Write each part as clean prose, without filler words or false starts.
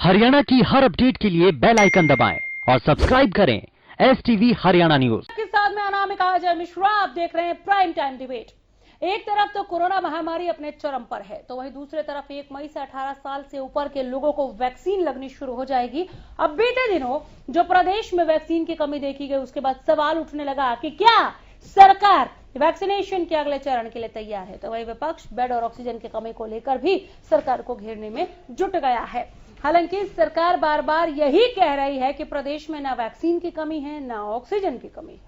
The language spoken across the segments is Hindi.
हरियाणा की हर अपडेट के लिए बेल आइकन दबाएं और सब्सक्राइब करें STV हरियाणा न्यूज के साथ मैं अनामिका अजय मिश्रा। आप देख रहे हैं प्राइम टाइम डिबेट। एक तरफ तो कोरोना महामारी अपने चरम पर है, तो वहीं दूसरे तरफ 1 मई से 18 साल से ऊपर के लोगों को वैक्सीन लगनी शुरू हो जाएगी। अब बीते दिनों जो प्रदेश में वैक्सीन की कमी देखी गई, उसके बाद सवाल उठने लगा कि क्या सरकार वैक्सीनेशन के अगले चरण के लिए तैयार है। तो वही विपक्ष बेड और ऑक्सीजन की कमी को लेकर भी सरकार को घेरने में जुट गया है। हालांकि सरकार बार बार यही कह रही है कि प्रदेश में ना वैक्सीन की कमी है, ना ऑक्सीजन की कमी है।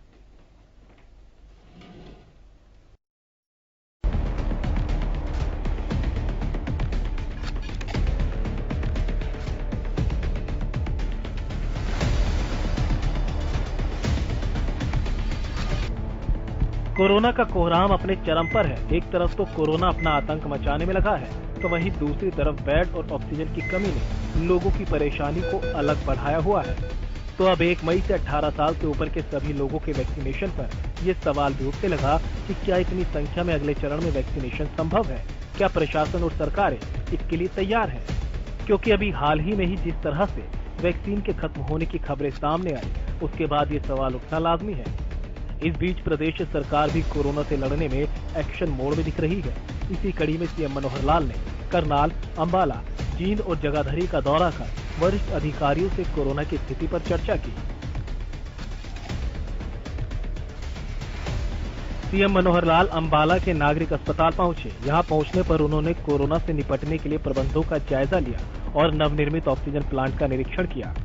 कोरोना का कोहराम अपने चरम पर है। एक तरफ तो कोरोना अपना आतंक मचाने में लगा है, तो वहीं दूसरी तरफ बेड और ऑक्सीजन की कमी ने लोगों की परेशानी को अलग बढ़ाया हुआ है। तो अब 1 मई से 18 साल से ऊपर के सभी लोगों के वैक्सीनेशन पर ये सवाल भी उठने लगा कि क्या इतनी संख्या में अगले चरण में वैक्सीनेशन संभव है? क्या प्रशासन और सरकारें इसके लिए तैयार है? क्योंकि अभी हाल ही में ही जिस तरह से वैक्सीन के खत्म होने की खबरें सामने आई, उसके बाद ये सवाल उठना लाजमी है। इस बीच प्रदेश सरकार भी कोरोना से लड़ने में एक्शन मोड में दिख रही है। इसी कड़ी में सीएम मनोहर लाल ने करनाल, अंबाला, जींद और जगाधरी का दौरा कर वरिष्ठ अधिकारियों से कोरोना की स्थिति पर चर्चा की। सीएम मनोहर लाल अंबाला के नागरिक अस्पताल पहुंचे। यहां पहुंचने पर उन्होंने कोरोना से निपटने के लिए प्रबंधों का जायजा लिया और नवनिर्मित ऑक्सीजन प्लांट का निरीक्षण किया।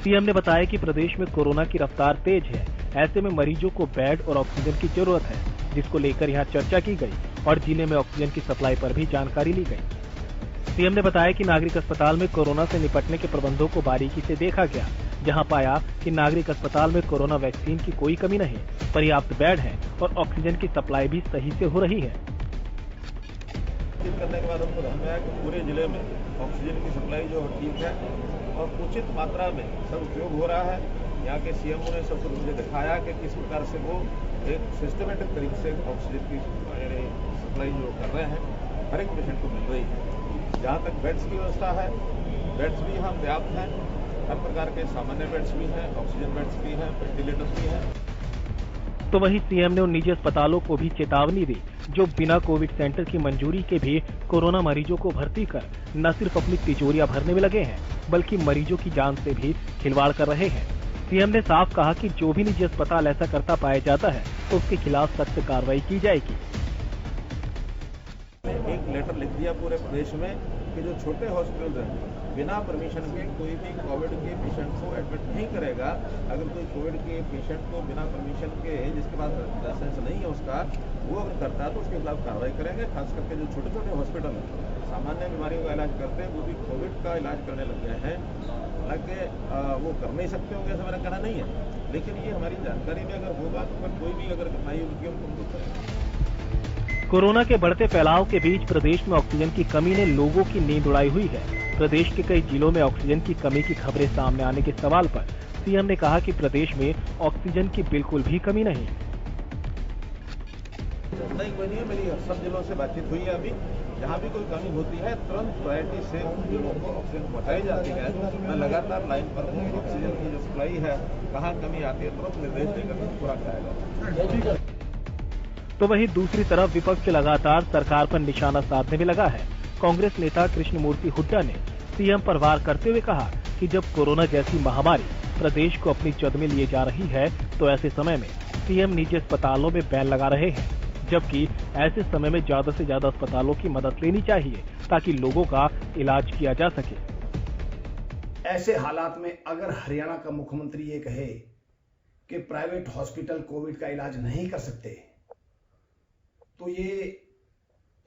सीएम ने बताया कि प्रदेश में कोरोना की रफ्तार तेज है, ऐसे में मरीजों को बेड और ऑक्सीजन की जरूरत है, जिसको लेकर यहां चर्चा की गई और जिले में ऑक्सीजन की सप्लाई पर भी जानकारी ली गई। सीएम ने बताया कि नागरिक अस्पताल में कोरोना से निपटने के प्रबंधों को बारीकी से देखा गया, जहां पाया कि नागरिक अस्पताल में कोरोना वैक्सीन की कोई कमी नहीं, पर्याप्त बेड है और ऑक्सीजन की सप्लाई भी सही से हो रही है। करने के बाद हमको ध्यान में आया कि पूरे जिले में ऑक्सीजन की सप्लाई जो ठीक है और उचित मात्रा में सब उपयोग हो रहा है। यहाँ के सीएमओ ने सब कुछ मुझे दिखाया कि किस प्रकार से वो एक सिस्टमेटिक तरीके से ऑक्सीजन की सप्लाई जो कर रहे हैं, हर एक पेशेंट को मिल रही है। जहाँ तक बेड्स की व्यवस्था है, बेड्स भी यहाँ पर्याप्त हैं, हर प्रकार के सामान्य बेड्स भी हैं, ऑक्सीजन बेड्स भी हैं, वेंटिलेटर्स भी हैं। तो वहीं सीएम ने उन निजी अस्पतालों को भी चेतावनी दी जो बिना कोविड सेंटर की मंजूरी के भी कोरोना मरीजों को भर्ती कर न सिर्फ अपनी तिजोरियां भरने में लगे हैं, बल्कि मरीजों की जान से भी खिलवाड़ कर रहे हैं। सीएम ने साफ कहा कि जो भी निजी अस्पताल ऐसा करता पाया जाता है तो उसके खिलाफ सख्त कार्रवाई की जाएगी। एक लेटर लिख दिया पूरे प्रदेश में कि जो छोटे हॉस्पिटल हैं बिना परमिशन के कोई भी कोविड के पेशेंट को एडमिट नहीं करेगा। अगर कोई कोविड के पेशेंट को बिना परमिशन के, जिसके पास लाइसेंस नहीं है उसका, वो अगर करता है तो उसके खिलाफ कार्रवाई करेंगे। खास करके जो छोटे छोटे हॉस्पिटल हैं, सामान्य बीमारियों का इलाज करते हैं, वो भी कोविड का इलाज करने लग गए हैं। हालांकि वो कर नहीं सकते होंगे, ऐसा मेरा कहना नहीं है, लेकिन ये हमारी जानकारी में अगर होगा तो फिर कोई भी अगर कठिनाई होगी हम दूर करेंगे। कोरोना के बढ़ते फैलाव के बीच प्रदेश में ऑक्सीजन की कमी ने लोगों की नींद उड़ाई हुई है। प्रदेश के कई जिलों में ऑक्सीजन की कमी की खबरें सामने आने के सवाल पर सीएम ने कहा कि प्रदेश में ऑक्सीजन की बिल्कुल भी कमी नहीं। कोई नहीं है, मेरी सब जिलों से बातचीत हुई है। अभी जहाँ भी कोई कमी होती है तुरंत प्रायोरिटी से उन जिलों को ऑक्सीजन पहुँचाई जाती है। मैं लगातार लाइन पर हूँ। ऑक्सीजन की जो सप्लाई है, कहाँ कमी आती है, तुरंत निर्देश देकर पूरा कराया जाएगा। तो वहीं दूसरी तरफ विपक्ष लगातार सरकार पर निशाना साधने में लगा है। कांग्रेस नेता कृष्णमूर्ति हुड्डा ने सीएम पर वार करते हुए कहा कि जब कोरोना जैसी महामारी प्रदेश को अपनी जद में लिए जा रही है, तो ऐसे समय में सीएम निजी अस्पतालों में बैन लगा रहे हैं, जबकि ऐसे समय में ज्यादा से ज्यादा अस्पतालों की मदद लेनी चाहिए ताकि लोगों का इलाज किया जा सके। ऐसे हालात में अगर हरियाणा का मुख्यमंत्री ये कहे कि प्राइवेट हॉस्पिटल कोविड का इलाज नहीं कर सकते, तो ये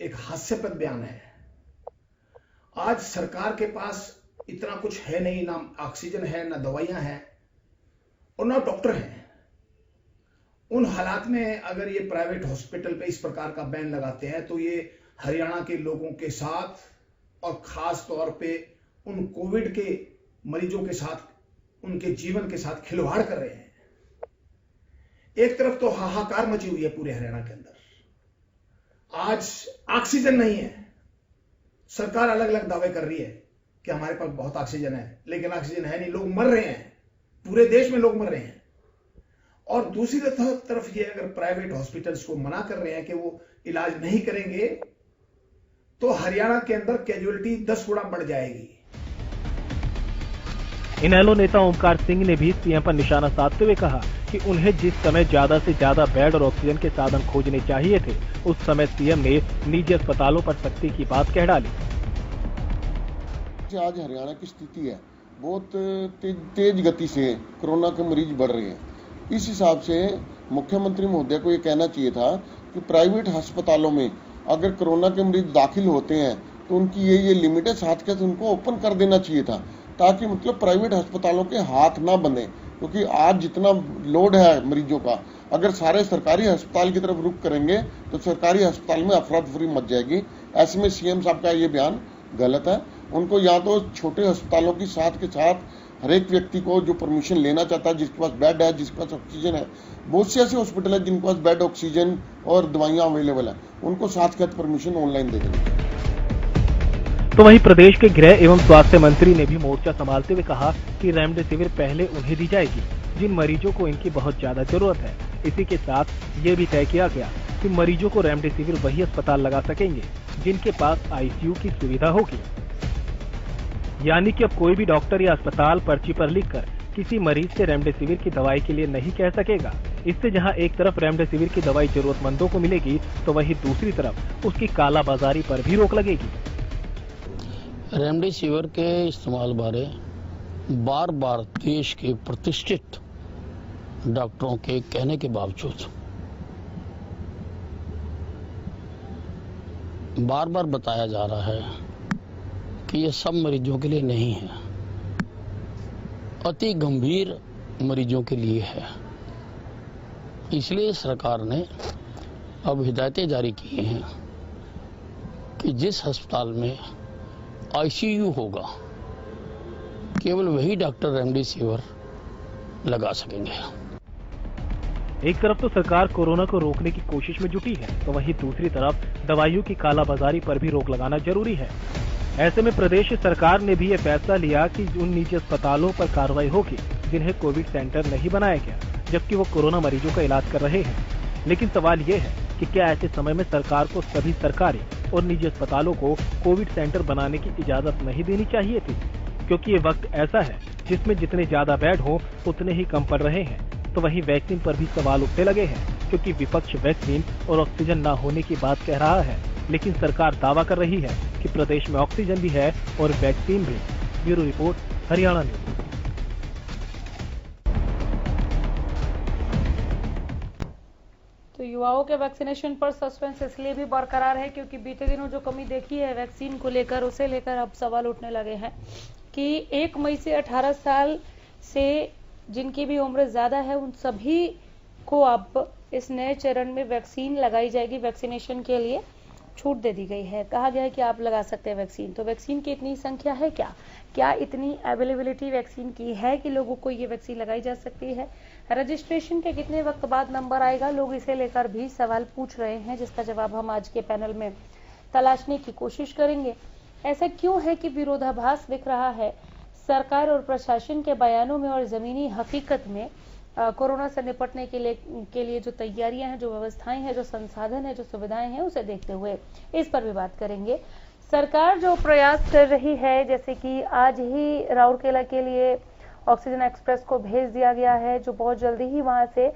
एक हास्यास्पद बयान है। आज सरकार के पास इतना कुछ है नहीं, ना ऑक्सीजन है, ना दवाइयां हैं और ना डॉक्टर हैं। उन हालात में अगर ये प्राइवेट हॉस्पिटल पे इस प्रकार का बैन लगाते हैं, तो ये हरियाणा के लोगों के साथ और खास तौर पे उन कोविड के मरीजों के साथ, उनके जीवन के साथ खिलवाड़ कर रहे हैं। एक तरफ तो हाहाकार मची हुई है पूरे हरियाणा के अंदर, आज ऑक्सीजन नहीं है, सरकार अलग अलग दावे कर रही है, कि हमारे पास बहुत ऑक्सीजन है, लेकिन ऑक्सीजन है नहीं, लोग मर रहे हैं, पूरे देश में लोग मर रहे हैं। और दूसरी तरफ ये अगर प्राइवेट हॉस्पिटल्स को मना कर रहे हैं कि वो इलाज नहीं करेंगे, तो हरियाणा के अंदर कैजुअलिटी 10 गुना बढ़ जाएगी। इनेलो नेता ओमकार सिंह ने भी सीएम पर निशाना साधते हुए कहा कि उन्हें जिस समय ज्यादा से ज्यादा बेड और ऑक्सीजन के साधन खोजने चाहिए थे, उस समय सीएम ने निजी अस्पतालों पर सख्ती की बात कह डाली। आज हरियाणा की स्थिति है, बहुत तेज गति से कोरोना के मरीज बढ़ रहे हैं। इस हिसाब से मुख्यमंत्री महोदय को ये कहना चाहिए था कि प्राइवेट अस्पतालों में अगर कोरोना के मरीज दाखिल होते हैं तो उनकी ये लिमिट है 7 के, तो उनको ओपन कर देना चाहिए था, ताकि मतलब प्राइवेट अस्पतालों के हाथ ना बंधे। क्योंकि आज जितना लोड है मरीजों का, अगर सारे सरकारी अस्पताल की तरफ रुख करेंगे तो सरकारी अस्पताल में अफरा तफरी मच जाएगी। ऐसे में सीएम साहब का ये बयान गलत है। उनको या तो छोटे अस्पतालों की साथ के साथ हर एक व्यक्ति को जो परमिशन लेना चाहता है, जिसके पास बेड है, जिसके पास ऑक्सीजन है, बहुत से ऐसे हॉस्पिटल है जिनके पास बेड, ऑक्सीजन और दवाइयां अवेलेबल है, उनको साथ के साथ परमिशन ऑनलाइन दे देंगे। तो वहीं प्रदेश के गृह एवं स्वास्थ्य मंत्री ने भी मोर्चा संभालते हुए कहा कि रेमडेसिविर पहले उन्हें दी जाएगी जिन मरीजों को इनकी बहुत ज्यादा जरूरत है। इसी के साथ ये भी तय किया गया कि मरीजों को रेमडेसिविर वही अस्पताल लगा सकेंगे जिनके पास आईसीयू की सुविधा होगी। यानी कि अब कोई भी डॉक्टर या अस्पताल पर्ची पर लिखकर किसी मरीज से रेमडेसिविर की दवाई के लिए नहीं कह सकेगा। इससे जहां एक तरफ रेमडेसिविर की दवाई जरूरतमंदों को मिलेगी, तो वहीं दूसरी तरफ उसकी कालाबाजारी पर भी रोक लगेगी। रेमडेसिविर के इस्तेमाल बारे बार बार देश के प्रतिष्ठित डॉक्टरों के कहने के बावजूद बार बार बताया जा रहा है कि ये सब मरीजों के लिए नहीं है, अति गंभीर मरीजों के लिए है। इसलिए सरकार ने अब हिदायतें जारी की हैं कि जिस अस्पताल में आईसीयू होगा, केवल वही डॉक्टर रेमडेसिविर लगा सकेंगे। एक तरफ तो सरकार कोरोना को रोकने की कोशिश में जुटी है, तो वहीं दूसरी तरफ दवाइयों की कालाबाजारी पर भी रोक लगाना जरूरी है। ऐसे में प्रदेश सरकार ने भी ये फैसला लिया कि उन निजी अस्पतालों पर कार्रवाई होगी जिन्हें कोविड सेंटर नहीं बनाया गया, जबकि वो कोरोना मरीजों का इलाज कर रहे हैं। लेकिन सवाल ये है कि क्या ऐसे समय में सरकार को सभी सरकारी और निजी अस्पतालों को कोविड सेंटर बनाने की इजाजत नहीं देनी चाहिए थी? क्योंकि ये वक्त ऐसा है जिसमें जितने ज्यादा बेड हो उतने ही कम पड़ रहे हैं। तो वहीं वैक्सीन पर भी सवाल उठने लगे हैं, क्योंकि विपक्ष वैक्सीन और ऑक्सीजन न होने की बात कह रहा है, लेकिन सरकार दावा कर रही है कि प्रदेश में ऑक्सीजन भी है और वैक्सीन भी। Bureau report, Haryana news. तो युवाओं के वैक्सीनेशन पर सस्पेंस इसलिए भी बरकरार है क्योंकि बीते दिनों जो कमी देखी है वैक्सीन को लेकर, उसे लेकर अब सवाल उठने लगे हैं कि 1 मई से 18 साल से जिनकी भी उम्र ज्यादा है उन सभी को अब इस नए चरण में वैक्सीन लगाई जाएगी। वैक्सीनेशन के लिए छूट दे दी गई है। कहा गया है कि आप लगा सकते हैं वैक्सीन। तो वैक्सीन की इतनी संख्या है क्या इतनी अवेलेबिलिटी वैक्सीन की है कि लोगों को ये वैक्सीन लगाई जा सकती है? रजिस्ट्रेशन के कितने वक्त बाद नंबर आएगा? लोग इसे लेकर भी सवाल पूछ रहे हैं, जिसका जवाब हम आज के पैनल में तलाशने की कोशिश करेंगे। ऐसा क्यों है कि विरोधाभास दिख रहा है सरकार और प्रशासन के बयानों में और जमीनी हकीकत में कोरोना से निपटने के लिए जो तैयारियां हैं, जो व्यवस्थाएं हैं, जो संसाधन है, जो सुविधाएं हैं, उसे देखते हुए इस पर भी बात करेंगे। सरकार जो प्रयास कर रही है, जैसे कि आज ही राउरकेला के लिए ऑक्सीजन एक्सप्रेस को भेज दिया गया है, जो बहुत जल्दी ही वहां से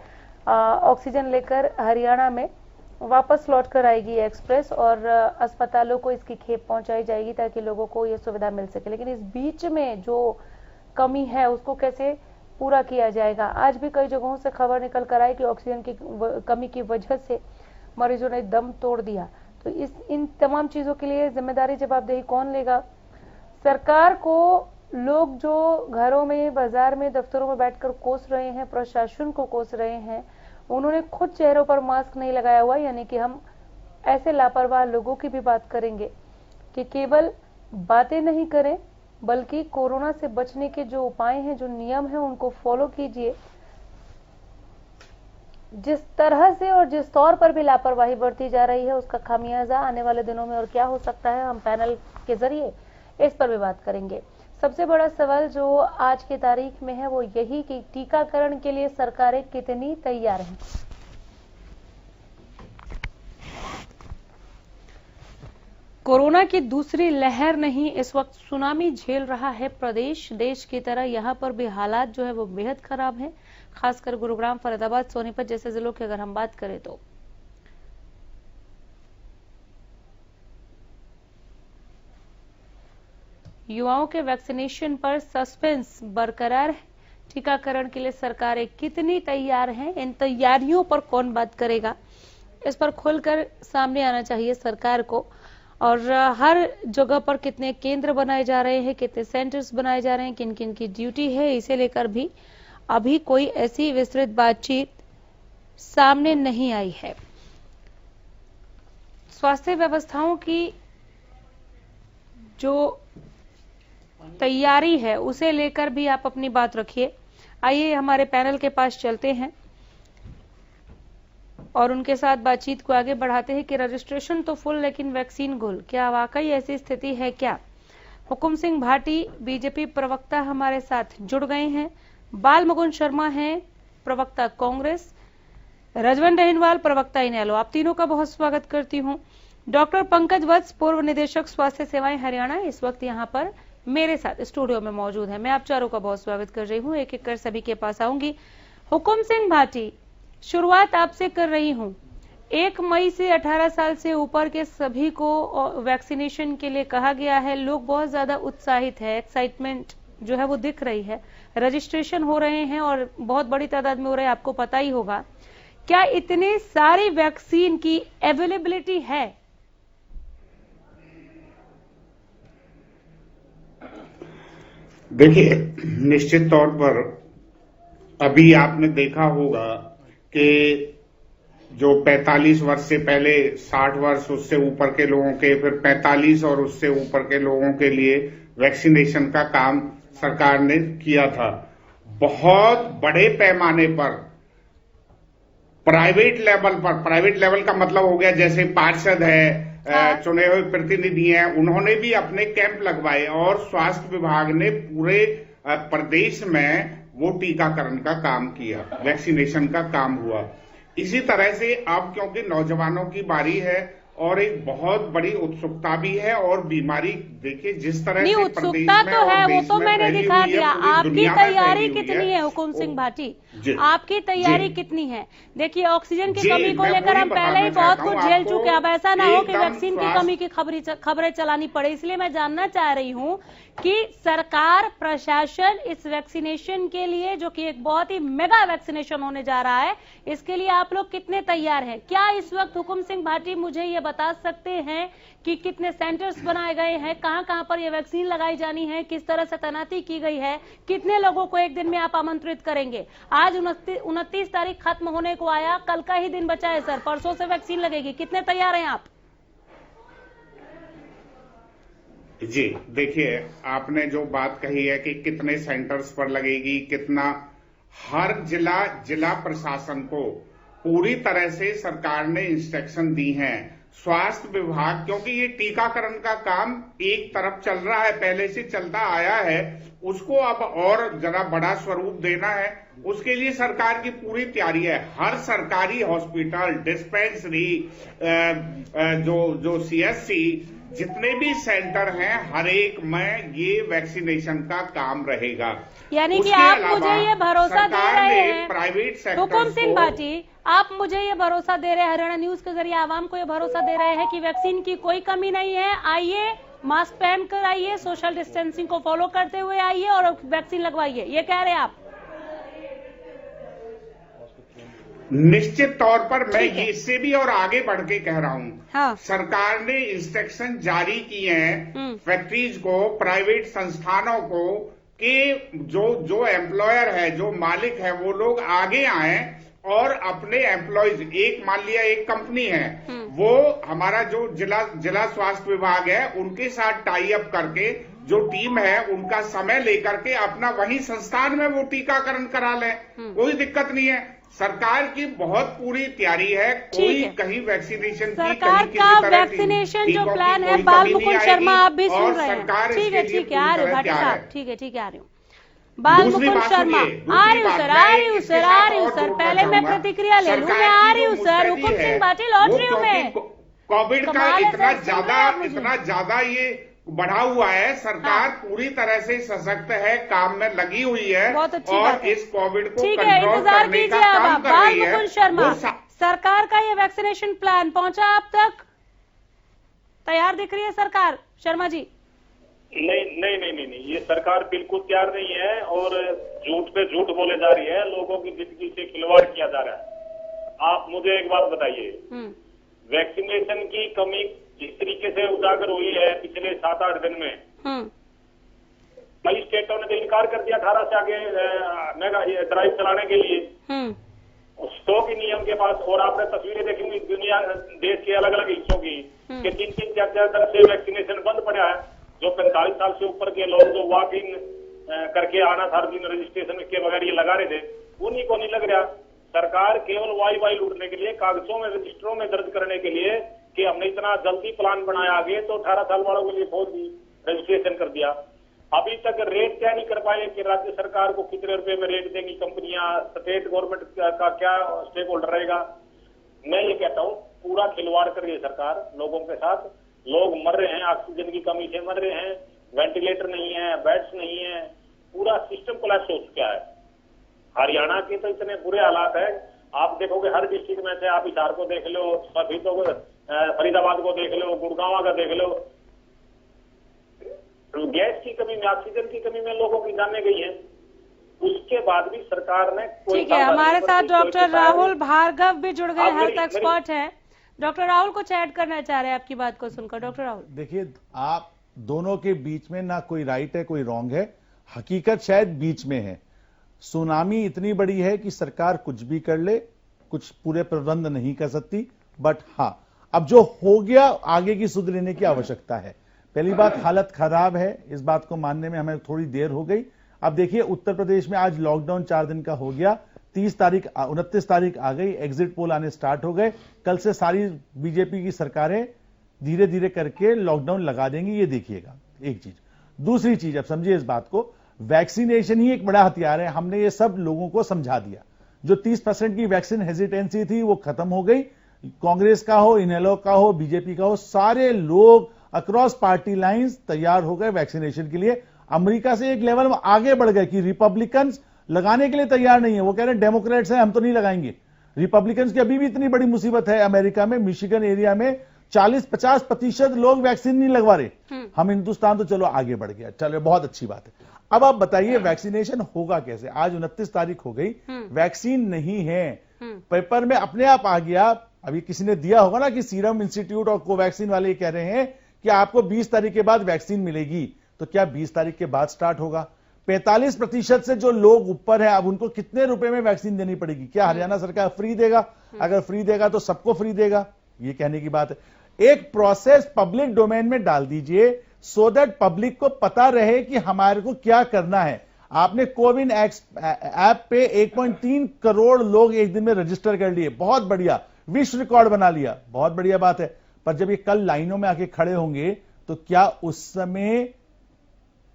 ऑक्सीजन लेकर हरियाणा में वापस लौट कर आएगी एक्सप्रेस और अस्पतालों को इसकी खेप पहुंचाई जाएगी ताकि लोगों को ये सुविधा मिल सके। लेकिन इस बीच में जो कमी है उसको कैसे पूरा किया जाएगा? आज भी कई जगहों से खबर निकल कर आई कि ऑक्सीजन की कमी की वजह से मरीजों ने दम तोड़ दिया। तो इन तमाम चीजों के लिए जिम्मेदारी, जवाबदेही कौन लेगा? सरकार को लोग जो घरों में, बाजार में, दफ्तरों में बैठकर कोस रहे हैं, प्रशासन को कोस रहे हैं, उन्होंने खुद चेहरों पर मास्क नहीं लगाया हुआ। यानी कि हम ऐसे लापरवाह लोगों की भी बात करेंगे कि केवल बातें नहीं करें बल्कि कोरोना से बचने के जो उपाय हैं, जो नियम हैं, उनको फॉलो कीजिए। जिस तरह से और जिस तौर पर भी लापरवाही बढ़ती जा रही है उसका खामियाजा आने वाले दिनों में और क्या हो सकता है, हम पैनल के जरिए इस पर भी बात करेंगे। सबसे बड़ा सवाल जो आज की तारीख में है वो यही कि टीकाकरण के लिए सरकारें कितनी तैयार हैं। कोरोना की दूसरी लहर नहीं, इस वक्त सुनामी झेल रहा है प्रदेश। देश की तरह यहां पर भी हालात जो है वो बेहद खराब हैं, खासकर गुरुग्राम, फरीदाबाद, सोनीपत जैसे जिलों की अगर हम बात करें तो युवाओं के वैक्सीनेशन पर सस्पेंस बरकरार है। टीकाकरण के लिए सरकारें कितनी तैयार हैं, इन तैयारियों पर कौन बात करेगा, इस पर खुलकर सामने आना चाहिए सरकार को। और हर जगह पर कितने केंद्र बनाए जा रहे हैं, कितने सेंटर्स बनाए जा रहे हैं, किन किन की ड्यूटी है, इसे लेकर भी अभी कोई ऐसी विस्तृत बातचीत सामने नहीं आई है। स्वास्थ्य व्यवस्थाओं की जो तैयारी है उसे लेकर भी आप अपनी बात रखिए। आइए हमारे पैनल के पास चलते हैं और उनके साथ बातचीत को आगे बढ़ाते हैं कि रजिस्ट्रेशन तो फुल लेकिन वैक्सीन गुल, क्या वाकई ऐसी स्थिति है क्या? हुकुम सिंह भाटी बीजेपी प्रवक्ता हमारे साथ जुड़ गए हैं। बाल मुकुंद शर्मा हैं प्रवक्ता कांग्रेस, रजवन रहीनवाल प्रवक्ता इनेलो। आप तीनों का बहुत स्वागत करती हूं। डॉक्टर पंकज वत्स पूर्व निदेशक स्वास्थ्य सेवाएं हरियाणा इस वक्त यहां पर मेरे साथ स्टूडियो में मौजूद है। मैं आप चारों का बहुत स्वागत कर रही हूं, एक एक कर सभी के पास आऊंगी। हुकुम सिंह भाटी, शुरुआत आपसे कर रही हूं। 1 मई से 18 साल से ऊपर के सभी को वैक्सीनेशन के लिए कहा गया है। लोग बहुत ज्यादा उत्साहित है, एक्साइटमेंट जो है वो दिख रही है। रजिस्ट्रेशन हो रहे हैं और बहुत बड़ी तादाद में हो रहे हैं, आपको पता ही होगा। क्या इतने सारी वैक्सीन की अवेलेबिलिटी है? देखिए, निश्चित तौर पर अभी आपने देखा होगा कि जो 45 वर्ष से पहले 60 वर्ष उससे ऊपर के लोगों के, फिर 45 और उससे ऊपर के लोगों के लिए वैक्सीनेशन का काम सरकार ने किया था। बहुत बड़े पैमाने पर प्राइवेट लेवल का मतलब हो गया जैसे पार्षद है, चुने हुए प्रतिनिधि हैं, उन्होंने भी अपने कैंप लगवाए और स्वास्थ्य विभाग ने पूरे प्रदेश में वो टीकाकरण का काम किया, वैक्सीनेशन का काम हुआ। इसी तरह से अब क्योंकि नौजवानों की बारी है और एक बहुत बड़ी उत्सुकता भी है और बीमारी देखिए जिस तरह से उत्सुकता तो है, वो तो मैंने दिखा दिया। आपकी तैयारी कितनी है हुकुम सिंह भाटी? आपकी तैयारी कितनी है? देखिए, ऑक्सीजन की कमी को लेकर हम पहले ही बहुत कुछ झेल चुके हैं। अब ऐसा ना हो कि वैक्सीन की कमी की खबरें चलानी पड़े। इसलिए मैं जानना चाह रही हूँ कि सरकार, प्रशासन इस वैक्सीनेशन के लिए, जो कि एक बहुत ही मेगा वैक्सीनेशन होने जा रहा है, इसके लिए आप लोग कितने तैयार हैं? क्या इस वक्त हुकुम सिंह भाटी मुझे ये बता सकते हैं कि कितने सेंटर्स बनाए गए हैं, कहां पर ये वैक्सीन लगाई जानी है, किस तरह से तैनाती की गई है, कितने लोगों को एक दिन में आप आमंत्रित करेंगे? आज 29 तारीख खत्म होने को आया, कल का ही दिन बचा है सर, परसों से वैक्सीन लगेगी, कितने तैयार हैं आप? जी देखिए, आपने जो बात कही है कि कितने सेंटर्स पर लगेगी, कितना, हर जिला प्रशासन को पूरी तरह से सरकार ने इंस्ट्रक्शन दी हैं। स्वास्थ्य विभाग, क्योंकि ये टीकाकरण का काम एक तरफ चल रहा है, पहले से चलता आया है, उसको अब और जरा बड़ा स्वरूप देना है, उसके लिए सरकार की पूरी तैयारी है। हर सरकारी हॉस्पिटल, डिस्पेंसरी, जो सीएससी, जितने भी सेंटर हैं, हर एक में ये वैक्सीनेशन का काम रहेगा। यानी कि आप मुझे ये भरोसा दे रहे हैं, प्राइवेट सेक्टर, हुकुम सिंह भाटी, आप मुझे ये भरोसा दे रहे हैं, हरियाणा न्यूज के जरिए आवाम को ये भरोसा दे रहे हैं कि वैक्सीन की कोई कमी नहीं है, आइए, मास्क पहनकर आइए, सोशल डिस्टेंसिंग को फॉलो करते हुए आइए और वैक्सीन लगवाइए, ये कह रहे हैं आप? निश्चित तौर पर मैं ये इससे भी और आगे बढ़ के कह रहा हूँ। हाँ। सरकार ने इंस्ट्रक्शन जारी किए हैं फैक्ट्रीज को, प्राइवेट संस्थानों को, कि जो एम्प्लॉयर है, जो मालिक है, वो लोग आगे आए और अपने एम्प्लॉयज, एक मान लिया एक कंपनी है, वो हमारा जो जिला स्वास्थ्य विभाग है उनके साथ टाई अप करके जो टीम है उनका समय लेकर के अपना वही संस्थान में वो टीकाकरण करा लें, कोई दिक्कत नहीं है। सरकार की बहुत पूरी तैयारी है, कोई कहीं वैक्सीनेशन की सरकार का वैक्सीनेशन जो प्लान है, बाल मुकुंद शर्मा आप भी सुन रहे हैं। ठीक है आ रहे हो भाटी साहब, ठीक है आ रही हूँ। बाल मुकुंद शर्मा आ रही हूँ सर। पहले मैं प्रतिक्रिया ले लूँ, मैं आ रही हूँ सर। हुकुम सिंह बाटी लौट रही हूँ मैं। कोविड का इतना ज्यादा ये बढ़ा हुआ है, सरकार पूरी तरह से सशक्त है, काम में लगी हुई है और इस कोविड को कंट्रोल करने का काम कर रही है। मुकुंद शर्मा, सरकार का ये वैक्सीनेशन प्लान पहुंचा आप तक? तैयार दिख रही है सरकार? शर्मा जी नहीं, ये सरकार बिल्कुल तैयार नहीं है और झूठ पे झूठ बोले जा रही है, लोगों की जिंदगी से खिलवाड़ किया जा रहा है। आप मुझे एक बात बताइए, वैक्सीनेशन की कमी जिस तरीके से उजागर हुई है पिछले 7-8 दिन में, कई स्टेटों ने तो इनकार कर दिया 18 से आगे मेगा ड्राइव चलाने के लिए। 100 के नियम के पास, और आपने तस्वीरें देखी हुई दुनिया देश के अलग अलग हिस्सों की कि 3-3 4-4 से वैक्सीनेशन बंद पड़ा है। जो 45 साल से ऊपर के लोग जो वॉक इन करके आना था, बिना रजिस्ट्रेशन के बगैर ये लगा रहे थे, उन्हीं को नहीं लग रहा। सरकार केवल वाई लूटने के लिए, कागजों में रजिस्टरों में दर्ज करने के लिए कि हमने इतना जल्दी प्लान बनाया आगे, तो 18 साल वालों के लिए फौज दी, रजिस्ट्रेशन कर दिया। अभी तक रेट क्या नहीं कर पाए कि राज्य सरकार को कितने रुपए में रेट देंगी कंपनियां, स्टेट गवर्नमेंट का क्या स्टेक होल्डर रहेगा। मैं ये कहता हूँ पूरा खिलवाड़ कर रही है सरकार लोगों के साथ। लोग मर रहे हैं, ऑक्सीजन की कमी से मर रहे हैं, वेंटिलेटर नहीं है, बेड्स नहीं है, पूरा सिस्टम कोलैप्स हो चुका है। हरियाणा के तो इतने बुरे हालात है, आप देखोगे हर डिस्ट्रिक्ट में से, आप हिसार को देख लो, सफीदों को, फरीदाबाद को देख लो, गुड़गांव का देख लो, गैस की कमी में, ऑक्सीजन की कमी में लोगों की जाने गई है। उसके बाद भी सरकार ने ठीक है, हमारे साथ डॉक्टर राहुल भार्गव भी जुड़ गए, हेल्थ एक्सपर्ट हैं। डॉक्टर राहुल कुछ ऐड करना चाह रहे हैं आपकी बात को सुनकर। डॉक्टर राहुल देखिए, आप दोनों के बीच में ना कोई राइट है कोई रॉन्ग है, हकीकत शायद बीच में है। सुनामी इतनी बड़ी है कि सरकार कुछ भी कर ले, कुछ पूरे प्रबंध नहीं कर सकती, बट हाँ, अब जो हो गया आगे की सुध लेने की आवश्यकता है। पहली बात, हालत खराब है, इस बात को मानने में हमें थोड़ी देर हो गई। अब देखिए, उत्तर प्रदेश में आज लॉकडाउन 4 दिन का हो गया, 29 तारीख आ गई, एग्जिट पोल आने स्टार्ट हो गए। कल से सारी बीजेपी की सरकारें धीरे धीरे करके लॉकडाउन लगा देंगी, ये देखिएगा। एक चीज। दूसरी चीज, अब समझिए इस बात को, वैक्सीनेशन ही एक बड़ा हथियार है। हमने ये सब लोगों को समझा दिया। जो 30% की वैक्सीन हेजिटेंसी थी वो खत्म हो गई। कांग्रेस का हो, इनेलो का हो, बीजेपी का हो, सारे लोग अक्रॉस पार्टी लाइंस तैयार हो गए वैक्सीनेशन के लिए। अमेरिका से एक लेवल में आगे बढ़ गए कि रिपब्लिकन्स लगाने के लिए तैयार नहीं है, वो कह रहे हैं डेमोक्रेट्स हैं, हम तो नहीं लगाएंगे। रिपब्लिकन्स की अभी भी इतनी बड़ी मुसीबत है अमेरिका में, मिशिगन एरिया में 40-50% लोग वैक्सीन नहीं लगवा रहे। हम हिंदुस्तान तो चलो आगे बढ़ गया, चलो बहुत अच्छी बात है। अब आप बताइए वैक्सीनेशन होगा कैसे? आज 29 तारीख हो गई, वैक्सीन नहीं है, पेपर में अपने आप आ गया। अभी किसी ने दिया होगा ना कि सीरम इंस्टीट्यूट और कोवैक्सीन वाले कह रहे हैं कि आपको 20 तारीख के बाद वैक्सीन मिलेगी। तो क्या 20 तारीख के बाद स्टार्ट होगा? 45% से जो लोग ऊपर है, अब उनको कितने रुपए में वैक्सीन देनी पड़ेगी? क्या हरियाणा सरकार फ्री देगा? अगर फ्री देगा तो सबको फ्री देगा, ये कहने की बात है। एक प्रोसेस पब्लिक डोमेन में डाल दीजिए सो दैट पब्लिक को पता रहे कि हमारे को क्या करना है। आपने कोविन ऐप पे 1.3 करोड़ लोग एक दिन में रजिस्टर कर लिए, बहुत बढ़िया, विश्व रिकॉर्ड बना लिया, बहुत बढ़िया बात है। पर जब ये कल लाइनों में आके खड़े होंगे तो क्या उस समय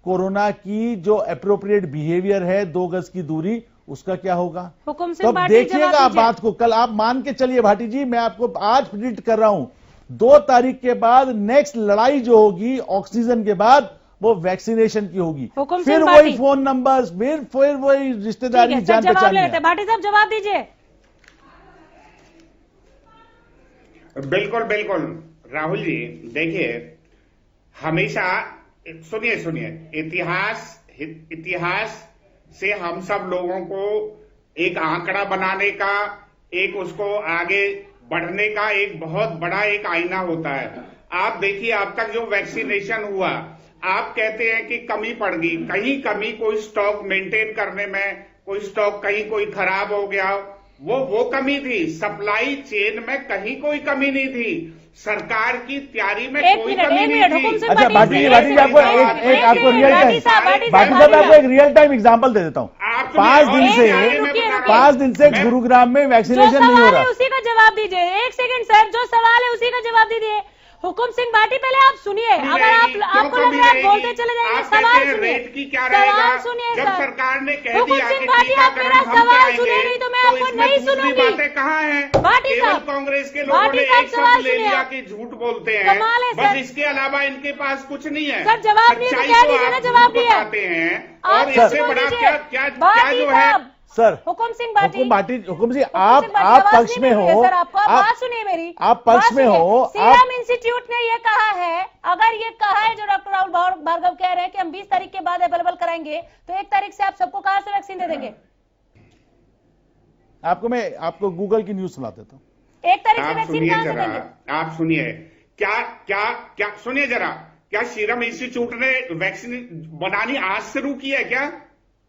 कोरोना की जो अप्रोप्रिएट बिहेवियर है, 2 गज की दूरी, उसका क्या होगा? तो देखिएगा आप बात को, कल आप मान के चलिए भाटी जी, मैं आपको आज प्रिडिक्ट कर रहा हूं, 2 तारीख के बाद नेक्स्ट लड़ाई जो होगी ऑक्सीजन के बाद, वो वैक्सीनेशन की होगी। फिर वही फोन नंबर्स, फिर वही रिश्तेदारी, जान पहचान। भाटी साहब जवाब दीजिए। बिल्कुल बिल्कुल राहुल जी, देखिए हमेशा सुनिए, इतिहास से हम सब लोगों को एक आंकड़ा बनाने का, एक उसको आगे बढ़ने का एक बहुत बड़ा एक आईना होता है। आप देखिए अब तक जो वैक्सीनेशन हुआ, आप कहते हैं कि कमी पड़ गई, कहीं कमी, कोई स्टॉक मेंटेन करने में, कोई स्टॉक कहीं कोई खराब हो गया, वो कमी थी। सप्लाई चेन में कहीं कोई कमी नहीं थी, सरकार की तैयारी में कोई कमी नहीं थी। अच्छा भाटी जी, आपको एक रियल टाइम एग्जांपल दे देता हूँ। 5 दिन से 5 दिन से गुरुग्राम में वैक्सीनेशन नहीं हो रहा। उसी का जवाब दीजिए। एक सेकंड सर, जो सवाल है उसी का जवाब दीजिए। हुकुम सिंह भाटी, पहले आप सुनिए। अगर आपको लग रहा है बोलते चले जाएंगे, सवाल सुनिए। सवाल सुनिए जब सरकार ने कह हुकुम दिया सिंह कि भाटी, आप मेरा सवाल सुनिए, नहीं तो मैं आपको नहीं सुनूंगी। बातें कहाँ हैं? भाटी केवल साहब, कांग्रेस के लोगों ने एक शब्द ले लिया कि झूठ बोलते हैं, कमाल है बस सर। इसके अलावा इनके पास कुछ नहीं है। सर जवाब नहीं है तो कह दीजिए ना, जवाब नहीं है। बताते हैं आप और इससे सुनो बड़ा दीजिए। क्या भाटी जो है। साहब, सर हुकुम सिंह भाटी, हुकुम सिंह, आप पक्ष में हो, सर आपको बात सुनिए मेरी, आप पक्ष में हो। सीरम इंस्टीट्यूट ने ये कहा है, अगर ये कहा है जो डॉक्टर राहुल भार्गव कह रहे हैं कि हम 20 तारीख के बाद अवेलेबल कराएंगे, तो 1 तारीख से आप सबको कहां से वैक्सीन दे देंगे? आपको गूगल की न्यूज सुना देता हूँ। 1 तारीख से वैक्सीन कहां से देंगे? आप सुनिए, क्या सुनिए जरा, क्या सीरम इंस्टीट्यूट ने वैक्सीन बनानी आज से शुरू की है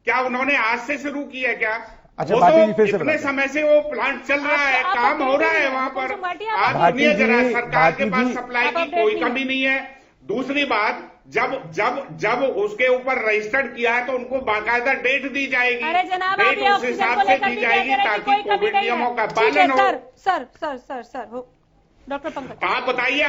क्या उन्होंने आज से शुरू की है क्या? अच्छा, वो तो इतने समय से वो प्लांट चल रहा है, काम हो रहा है वहां पर। आप सुनिए जरा, सरकार के पास सप्लाई की कोई कमी नहीं है। दूसरी बात, जब उसके ऊपर रजिस्टर्ड किया है तो उनको बाकायदा डेट दी जाएगी। अरे जनाब, डेट उस हिसाब से दी जाएगी ताकि कोविड नियमों का पालन हो। सर डॉक्टर पंकज, आप बताइए,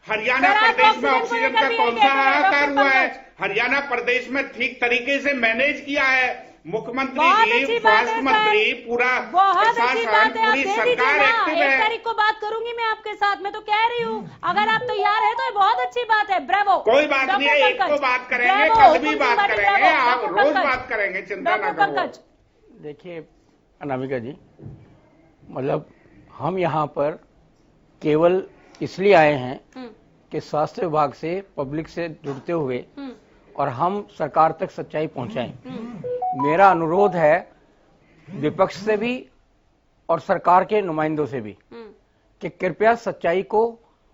हरियाणा प्रदेश में ऑक्सीजन का कौन सा हाहाकार हुआ है? हरियाणा प्रदेश में ठीक तरीके से मैनेज किया है मुख्यमंत्री जी, स्वास्थ्य मंत्री, पूरा प्रशासन, पूरी सरकार एक्टिव है। 1 तारीख को बात करूंगी मैं आपके साथ, मैं तो कह रही हूँ, अगर आप तैयार है तो ये बहुत अच्छी बात है। ब्रेवो। कोई बात नहीं है, एक को बात करेंगे, कल भी बात करेंगे, आप रोज बात करेंगे, चिंता ना करो। देखिए अनामिका जी, मतलब हम यहाँ पर केवल इसलिए आए हैं कि स्वास्थ्य विभाग से, पब्लिक से जुड़ते हुए और हम सरकार तक सच्चाई पहुंचाएं। मेरा अनुरोध है विपक्ष से भी और सरकार के नुमाइंदों से भी कि कृपया सच्चाई को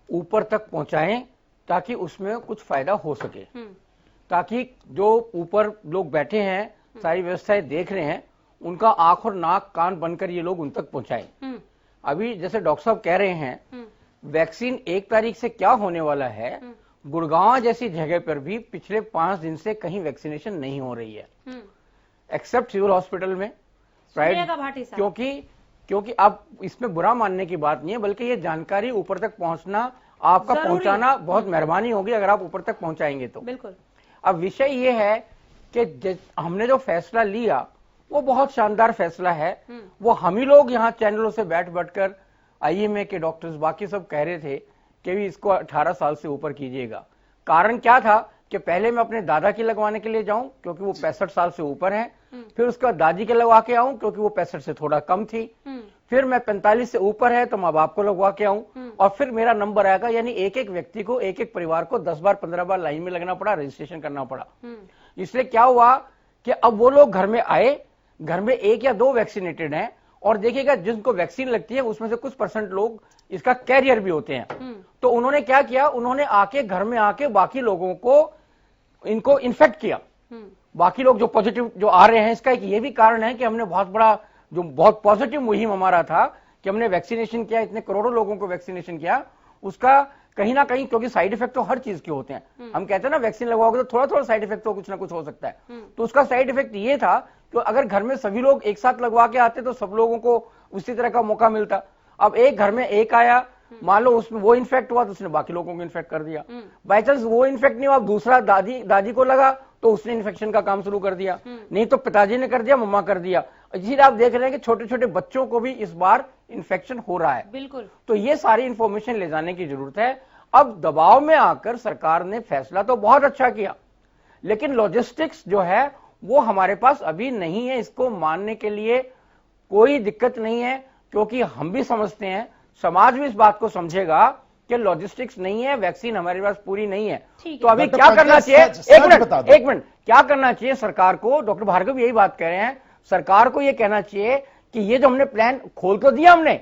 ऊपर तक पहुंचाएं ताकि उसमें कुछ फायदा हो सके, ताकि जो ऊपर लोग बैठे हैं, सारी व्यवस्थाएं देख रहे हैं, उनका आंख और नाक कान बनकर ये लोग उन तक पहुंचाएं। अभी जैसे डॉक्टर साहब कह रहे हैं, वैक्सीन 1 तारीख से क्या होने वाला है, गुड़गांव जैसी जगह पर भी पिछले 5 दिन से कहीं वैक्सीनेशन नहीं हो रही है, एक्सेप्ट सिविल हॉस्पिटल में, प्राइवेट। क्योंकि अब इसमें बुरा मानने की बात नहीं है, बल्कि ये जानकारी ऊपर तक पहुंचना, आपका पहुंचाना बहुत मेहरबानी होगी अगर आप ऊपर तक पहुंचाएंगे तो। बिल्कुल। अब विषय ये है कि हमने जो फैसला लिया वो बहुत शानदार फैसला है। वो हम ही लोग यहाँ चैनलों से बैठकर IMA के डॉक्टर्स बाकी सब कह रहे थे कि भी इसको 18 साल से ऊपर कीजिएगा। कारण क्या था कि पहले मैं अपने दादा की लगवाने के लिए जाऊं क्योंकि वो 65 साल से ऊपर हैं, फिर उसके बाद दादी के लगवा के आऊं क्योंकि वो 65 से थोड़ा कम थी, फिर मैं 45 से ऊपर है तो माँ बाप को लगवा के आऊं, और फिर मेरा नंबर आएगा। यानी एक एक व्यक्ति को, एक एक परिवार को 10 बार 15 बार लाइन में लगना पड़ा, रजिस्ट्रेशन करना पड़ा। इसलिए क्या हुआ कि अब वो लोग घर में आए, घर में 1 या 2 वैक्सीनेटेड हैं, और देखिएगा जिनको वैक्सीन लगती है उसमें से कुछ % लोग इसका कैरियर भी होते हैं। तो उन्होंने क्या किया, उन्होंने आके घर में आके बाकी लोगों को इनको इन्फेक्ट किया। बाकी लोग जो पॉजिटिव जो आ रहे हैं, इसका एक ये भी कारण है कि हमने बहुत पॉजिटिव मुहिम हमारा था कि हमने वैक्सीनेशन किया, इतने करोड़ों लोगों को वैक्सीनेशन किया। उसका कहीं ना कहीं, क्योंकि साइड इफेक्ट तो हर चीज के होते हैं, हम कहते हैं ना वैक्सीन लगवाओगे तो थोड़ा थोड़ा साइड इफेक्ट तो कुछ ना कुछ हो सकता है। तो उसका साइड इफेक्ट ये था कि अगर घर में सभी लोग एक साथ लगवा के आते तो सब लोगों को उसी तरह का मौका मिलता। अब एक घर में एक आया, मान लो उसमें वो इन्फेक्ट हुआ तो उसने बाकी लोगों को इन्फेक्ट कर दिया। बाई चांस वो इन्फेक्ट नहीं हुआ, दूसरा दादी को लगा तो उसने इन्फेक्शन का काम शुरू कर दिया, नहीं तो पिताजी ने कर दिया, मम्मा कर दिया। इसीलिए आप देख रहे हैं कि छोटे छोटे बच्चों को भी इस बार इन्फेक्शन हो रहा है। बिल्कुल। तो ये सारी इंफॉर्मेशन ले जाने की जरूरत है। अब दबाव में आकर सरकार ने फैसला तो बहुत अच्छा किया, लेकिन लॉजिस्टिक्स जो है वो हमारे पास अभी नहीं है। इसको मानने के लिए कोई दिक्कत नहीं है, क्योंकि हम भी समझते हैं, समाज भी इस बात को समझेगा कि लॉजिस्टिक्स नहीं है, वैक्सीन हमारे पास पूरी नहीं है। तो अभी क्या करना चाहिए, एक मिनट, क्या करना चाहिए सरकार को? डॉक्टर भार्गव यही बात कह रहे हैं, सरकार को यह कहना चाहिए कि ये जो हमने प्लान खोल तो दिया हमने,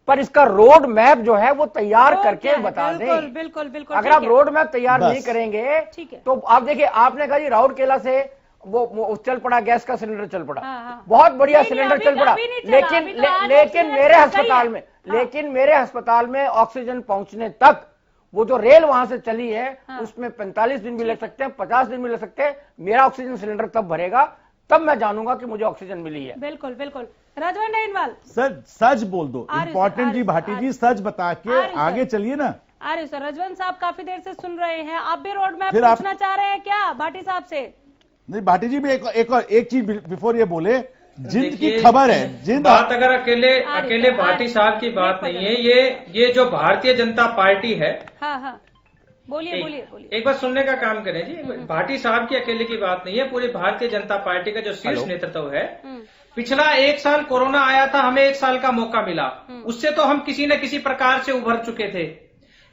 पर इसका रोड मैप जो है वो तैयार करके बता दें। बिल्कुल। अगर आप रोड मैप तैयार नहीं करेंगे तो आप देखिए, आपने कहा जी राउरकेला से वो चल पड़ा, गैस का सिलेंडर चल पड़ा, बहुत बढ़िया सिलेंडर चल पड़ा, लेकिन मेरे अस्पताल में ऑक्सीजन पहुंचने तक वो जो रेल वहां से चली है उसमें 45 दिन भी लग सकते हैं, 50 दिन भी लग सकते हैं। मेरा ऑक्सीजन सिलेंडर तब भरेगा तब मैं जानूंगा कि मुझे ऑक्सीजन मिली है। बिल्कुल बिल्कुल। रजवन डेनवाल सच बोल दो, इम्पोर्टेंट जी भाटी जी, सच बता के आगे चलिए ना। अरे सर, रजवन साहब काफी देर से सुन रहे हैं, आप भी रोड मैप पूछना चाह रहे हैं क्या भाटी साहब से? नहीं, भाटी जी भी एक चीज बिफोर ये बोले, जिंद की खबर है, जिंद बात अगर अकेले भाटी साहब की बात नहीं है, ये जो भारतीय जनता पार्टी है। हाँ, बोलिए। एक बार सुनने का काम करें जी। भाटी साहब की अकेले की बात नहीं है, पूरी भारतीय जनता पार्टी का जो शीर्ष नेतृत्व है। पिछला 1 साल कोरोना आया था, हमें 1 साल का मौका मिला, उससे तो हम किसी न किसी प्रकार से उभर चुके थे।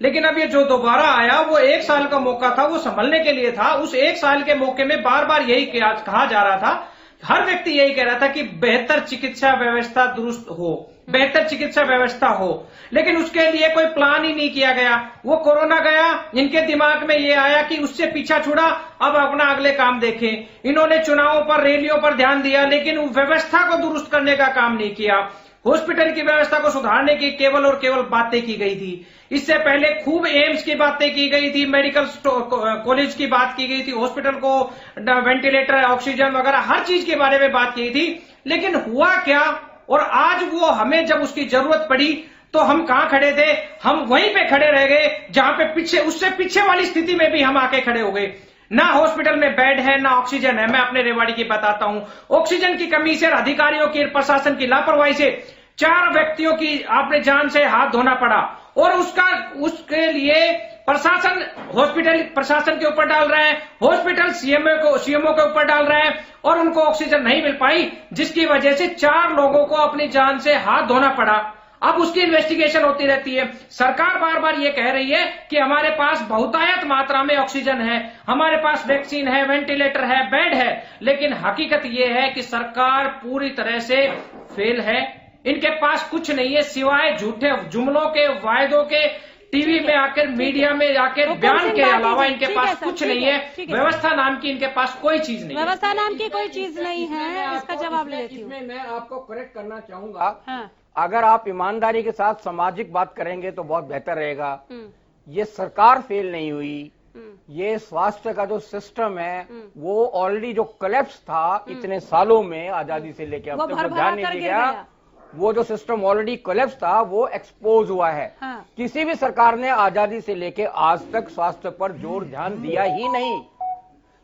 लेकिन अब ये जो दोबारा आया, वो 1 साल का मौका था, वो संभलने के लिए था। उस 1 साल के मौके में बार बार यही कहा जा रहा था, हर व्यक्ति यही कह रहा था कि बेहतर चिकित्सा व्यवस्था दुरुस्त हो, बेहतर चिकित्सा व्यवस्था हो, लेकिन उसके लिए कोई प्लान ही नहीं किया गया। वो कोरोना गया, इनके दिमाग में ये आया कि उससे पीछा छुड़ा, अब अपना अगले काम देखें। इन्होंने चुनावों पर, रैलियों पर ध्यान दिया, लेकिन व्यवस्था को दुरुस्त करने का काम नहीं किया। हॉस्पिटल की व्यवस्था को सुधारने की केवल और केवल बातें की गई थी। इससे पहले खूब एम्स की बातें की गई थी, मेडिकल कॉलेज की बात की गई थी, हॉस्पिटल को वेंटिलेटर, ऑक्सीजन वगैरह हर चीज के बारे में बात की थी। लेकिन हुआ क्या? और आज वो हमें जब उसकी जरूरत पड़ी तो हम कहां खड़े थे? हम वहीं पे खड़े रह गए जहां पे उससे पीछे वाली स्थिति में भी हम आके खड़े हो गए। ना हॉस्पिटल में बेड है, ना ऑक्सीजन है। मैं अपने रेवाड़ी की बताता हूं, ऑक्सीजन की कमी से, अधिकारियों की, प्रशासन की लापरवाही से 4 व्यक्तियों की आपने जान से हाथ धोना पड़ा। और उसके लिए प्रशासन हॉस्पिटल प्रशासन के ऊपर डाल रहा है, हॉस्पिटल सीएमओ के ऊपर डाल रहा है, और उनको ऑक्सीजन नहीं मिल पाई, जिसकी वजह से 4 लोगों को अपनी जान से हाथ धोना पड़ा। अब उसकी इन्वेस्टिगेशन होती रहती है। सरकार बार बार ये कह रही है कि हमारे पास बहुतायत मात्रा में ऑक्सीजन है, हमारे पास वैक्सीन है, वेंटिलेटर है, बेड है, लेकिन हकीकत ये है कि सरकार पूरी तरह से फेल है। इनके पास कुछ नहीं है सिवाय झूठे जुमलों के, वायदों के, टीवी में आकर, मीडिया में आकर बयान के अलावा इनके पास कुछ नहीं है। व्यवस्था नाम की इनके पास कोई चीज नहीं है। व्यवस्था नाम की कोई चीज नहीं है, इसका जवाब ले लेती हूँ। मैं आपको करेक्ट करना चाहूंगा। अगर आप ईमानदारी के साथ सामाजिक बात करेंगे तो बहुत बेहतर रहेगा। ये सरकार फेल नहीं हुई, ये स्वास्थ्य का जो सिस्टम है वो ऑलरेडी जो कोलैप्स था इतने सालों में, आजादी से लेकर अब तक जो ध्यान नहीं दिया, वो जो सिस्टम ऑलरेडी कोलैप्स था वो एक्सपोज हुआ है। किसी भी सरकार ने आजादी से लेकर आज तक स्वास्थ्य पर जोर ध्यान दिया ही नहीं।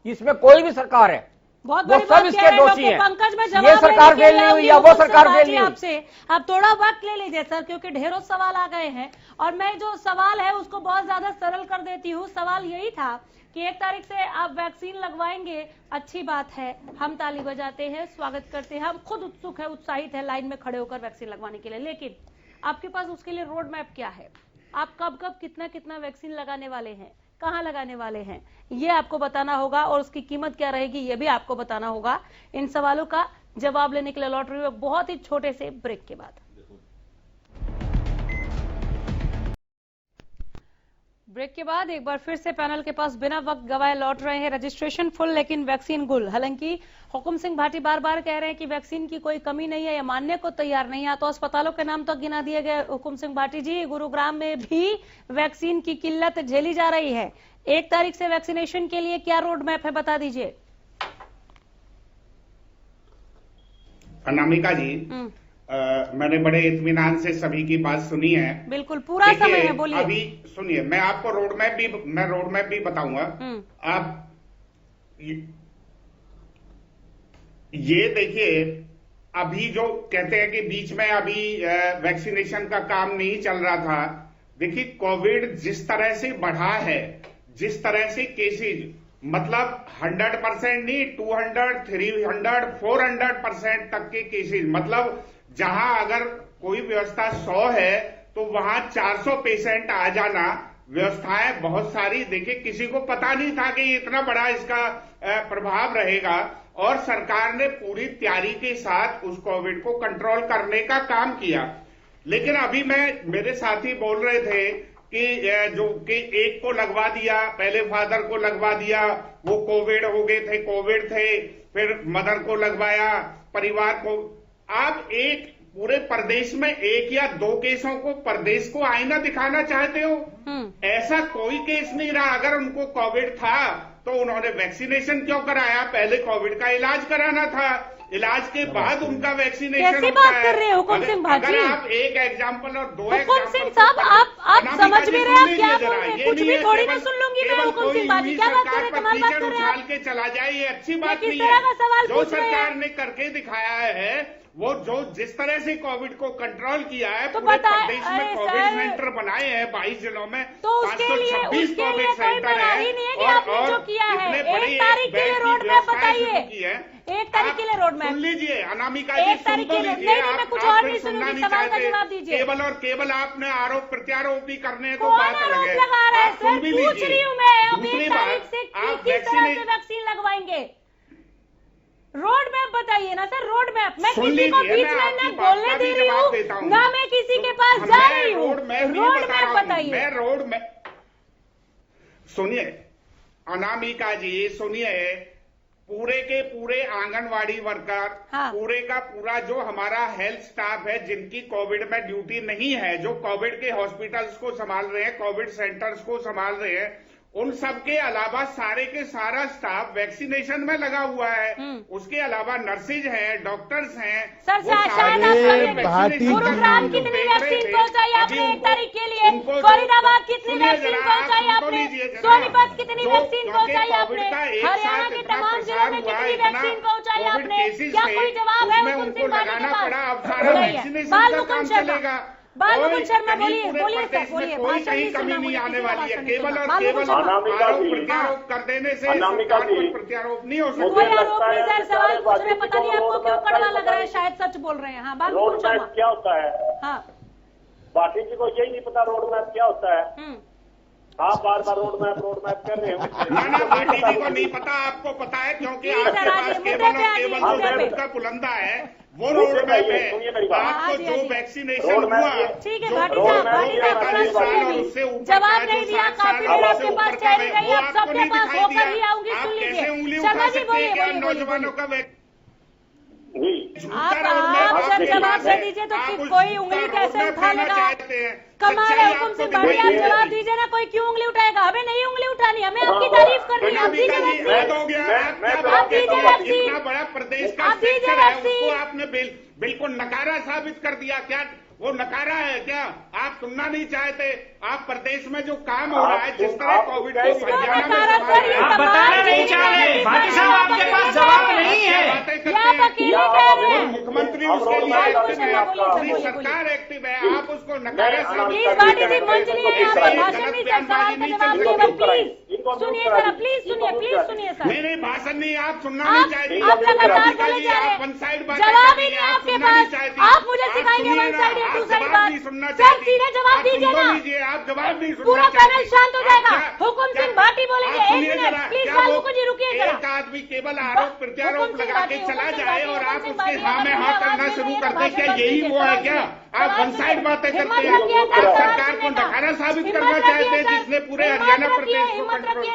इसमें कोई भी सरकार है, बहुत वो सब इसके दोषी हैं। पंकज में ये सरकार फेल नहीं हुई या वो सरकार फेल नहीं हुई। आपसे आप थोड़ा वक्त ले लीजिए सर, क्योंकि ढेरों सवाल आ गए हैं और मैं जो सवाल है उसको बहुत ज्यादा सरल कर देती हूँ। सवाल यही था कि 1 तारीख से आप वैक्सीन लगवाएंगे, अच्छी बात है, हम ताली बजाते हैं, स्वागत करते हैं, हम खुद उत्सुक है, उत्साहित है लाइन में खड़े होकर वैक्सीन लगवाने के लिए। लेकिन आपके पास उसके लिए रोड मैप क्या है? आप कब कब कितना वैक्सीन लगाने वाले हैं, कहां लगाने वाले हैं, ये आपको बताना होगा, और उसकी कीमत क्या रहेगी ये भी आपको बताना होगा। इन सवालों का जवाब लेने के लिए लौट रही हूं बहुत ही छोटे से ब्रेक के बाद। ब्रेक के बाद एक बार फिर से पैनल के पास बिना वक्त गवाए लौट रहे हैं। रजिस्ट्रेशन फुल लेकिन वैक्सीन गुल। हालांकि हुकुम सिंह भाटी बार बार कह रहे हैं कि वैक्सीन की कोई कमी नहीं है, या मानने को तैयार नहीं है। तो अस्पतालों के नाम तो गिना दिए गए हुकुम सिंह भाटी जी, गुरुग्राम में भी वैक्सीन की किल्लत झेली जा रही है। 1 तारीख से वैक्सीनेशन के लिए क्या रोड मैप है, बता दीजिए। अनामिका जी, मैंने बड़े इत्मीनान से सभी की बात सुनी है। बिल्कुल पूरा समय है, बोलिए। अभी सुनिए, मैं आपको रोड मैप भी बताऊंगा। आप ये देखिए, अभी जो कहते हैं कि बीच में अभी वैक्सीनेशन का काम नहीं चल रहा था, देखिए कोविड जिस तरह से बढ़ा है, जिस तरह से केसेज, मतलब 100% नहीं, 200, 300, 400% तक के केसेज, मतलब जहां अगर कोई व्यवस्था 100 है तो वहां 400 पेशेंट आ जाना, व्यवस्थाएं बहुत सारी। देखिए, किसी को पता नहीं था कि इतना बड़ा इसका प्रभाव रहेगा, और सरकार ने पूरी तैयारी के साथ उस कोविड को कंट्रोल करने का काम किया। लेकिन अभी मेरे साथी बोल रहे थे कि एक को लगवा दिया, पहले फादर को लगवा दिया, वो कोविड थे, फिर मदर को लगवाया, परिवार को। आप एक पूरे प्रदेश में 1 या 2 केसों को प्रदेश को आईना दिखाना चाहते हो? ऐसा कोई केस नहीं रहा। अगर उनको कोविड था तो उन्होंने वैक्सीनेशन क्यों कराया? पहले कोविड का इलाज कराना था, इलाज के बाद उनका वैक्सीनेशन कैसी बात कर रहे हैं हुकुम सिंह भाजी? अगर आप एक एग्जाम्पल और दो हुकुम सिंह साहब, आप समझ भी रहे हैं क्या बोल रहे हैं? कुछ भी थोड़ी ना सुन लूंगी मैं। हुकुम सिंह भाजी क्या बात कर रहे हैं? कमाल बात कर रहे हैं। के चला जाए ये अच्छी बात नहीं किस तरह का सवाल है। जो पूछ रहे हैं? सरकार ने करके दिखाया है वो जो जिस तरह से कोविड को कंट्रोल किया है, तो पूरे बता- प्रदेश में अरे कोविड सर, सेंटर बनाए हैं 22 जिलों में, तो उसके लिए 526 कोविड कोई सेंटर मना ही नहीं है कि आपने जो किया है। 1 तारीख के लिए रोड मैप बताइए। 1 तारीख के लिए रोड मैप सुन लीजिए अनामिका जी, 1 तारीख सुन तो के लिए। लीजिए। नहीं, मैं कुछ आप और फिर नहीं सुनना सुनूंगी, नहीं सवाल का चाहते। जवाब दीजिए। केवल और केवल आपने आरोप प्रत्यारोप भी करने तो कौन बात अलग आरोप है। लगा रहा है आप सुन सर? भी पूछ लीजिए। रही हूँ मैं। अब दूसरी 1 तारीख बात, से आप किस तरह से वैक्सीन लगवाएंगे? रोड मैप बताइए ना सर, रोड मैप। मैं सुन किसी को लीजिए, बीच मैं में आपकी ना बात बोलने का दे भी रही जवाब देता हूँ हूँ। ना मैं किसी के पास जा रही हूँ। रोड मैप नहीं रोड बता मैप रहा हूँ। बताइए। मैं रोड मैप, सुनिए अनामिका जी, सुनिए, पूरे के पूरे आंगनवाड़ी वर्कर, पूरे का पूरा जो हमारा हेल्थ स्टाफ है जिनकी कोविड में ड्यूटी नहीं है, जो कोविड के हॉस्पिटल्स को संभाल रहे हैं, कोविड सेंटर्स को संभाल रहे हैं, उन सब के अलावा सारे के सारा स्टाफ वैक्सीनेशन में लगा हुआ है। उसके अलावा नर्सेज हैं, डॉक्टर्स हैं। सर वो शायद आप गुरुग्राम कितनी वैक्सीन पहुंचाई आपने 1 तारीख के लिए? फरीदाबाद कितनी वैक्सीन पहुंचाई आपने? सोनीपत कितनी वैक्सीन पहुंचाई आपने? हरियाणा के तमाम जिलों में कितनी वैक्सीन पहुंचाई आपने? क्या कोई जवाब है हुकुम सिंह भाजी के पास? बालमुकुंद शर्मा, बालमुकुंद शर्मा बोलिए, बोलिए सर, बोलिए। कोई कहीं कमी नहीं आने वाली है। केवल और केवल आरोप प्रत्यारोप कर देने से सरकार कोई प्रत्यारोप नहीं हो सकता। कोई आरोप नहीं सर, सवाल पूछ रहे, पता नहीं आपको क्यों कड़वा लग रहा है, शायद सच बोल रहे हैं। हाँ, बालमुकुंद शर्मा क्या होता है? हाँ, पार्टी जी को यही नहीं पता रोड मैप क्या होता है। आप बार बार रोड मैप कर रहे हो। ना पार्टी जी को नहीं पता, आपको पता है, क्योंकि आपके पास केवल और केवल जो रोड का पुलंदा है वो रोड मैप है। आपको जो वैक्सीनेशन हुआ, ठीक है भाटी साहब, उससे ऊपर जवाब नहीं दिया, काफी देर आपके पास ठहरी रही, अब सबके पास होकर ही आऊंगी। सुन लीजिए शर्मा जी, बोलिए नौजवानों का आप जब जवाब दे दीजिए तो कोई उंगली कैसे उठा लेगा? कमाल है हुकुम सिंह भाटी, आप जवाब दीजिए ना, कोई क्यों उंगली उठाएगा? हमें नहीं उंगली उठानी, हमें आपकी तारीफ करनी है। आप दीजिए वैक्सीन, आप दीजिए वैक्सीन, इतना बड़ा प्रदेश का सेक्टर है, उसको आपने बिल्कुल नकारा साबित कर दिया। क्या वो नकारा है क्या? आप सुनना नहीं चाहते? आप प्रदेश में जो काम हो रहा है, जिस तरह कोविड को हरियाणा में आप बताना नहीं चाह रहे भाटी साहब, आपके पास जवाब नहीं है। मुख्यमंत्री उसके लिए एक्टिव है, अपनी सरकार एक्टिव है, आप उसको नकारा साबित कर भाटी जी मंच नहीं है, भाषण नहीं सर, सवाल का जवाब दीजिए प्लीज। सुनिए सर, प्लीज सुनिए सर। नहीं भाषण नहीं, आप सुनना नहीं चाहती। आप लगातार बोले जा रहे हैं, जवाब ही नहीं आपके पास। आप मुझे सिखाएंगे वन साइड दूसरी बात? सर सीधे जवाब दीजिए ना, आप जवाब नहीं सुनना। पूरा पैनल शांत हो जाएगा। हुकुम सिंह भाटी बोलेंगे। 1 मिनट प्लीज, बालमुकुंद जी रुकिए जरा। एक आदमी केवल आरोप प्रत्यारोप लगा के चला जाए और आप उसके हाँ में हाँ करना शुरू कर दे, क्या यही वो है क्या? आप वन साइड बातें करते हैं। आप सरकार को नकारा साबित करना चाहते हैं, जिसने पूरे हरियाणा प्रदेश को कंट्रोल किया,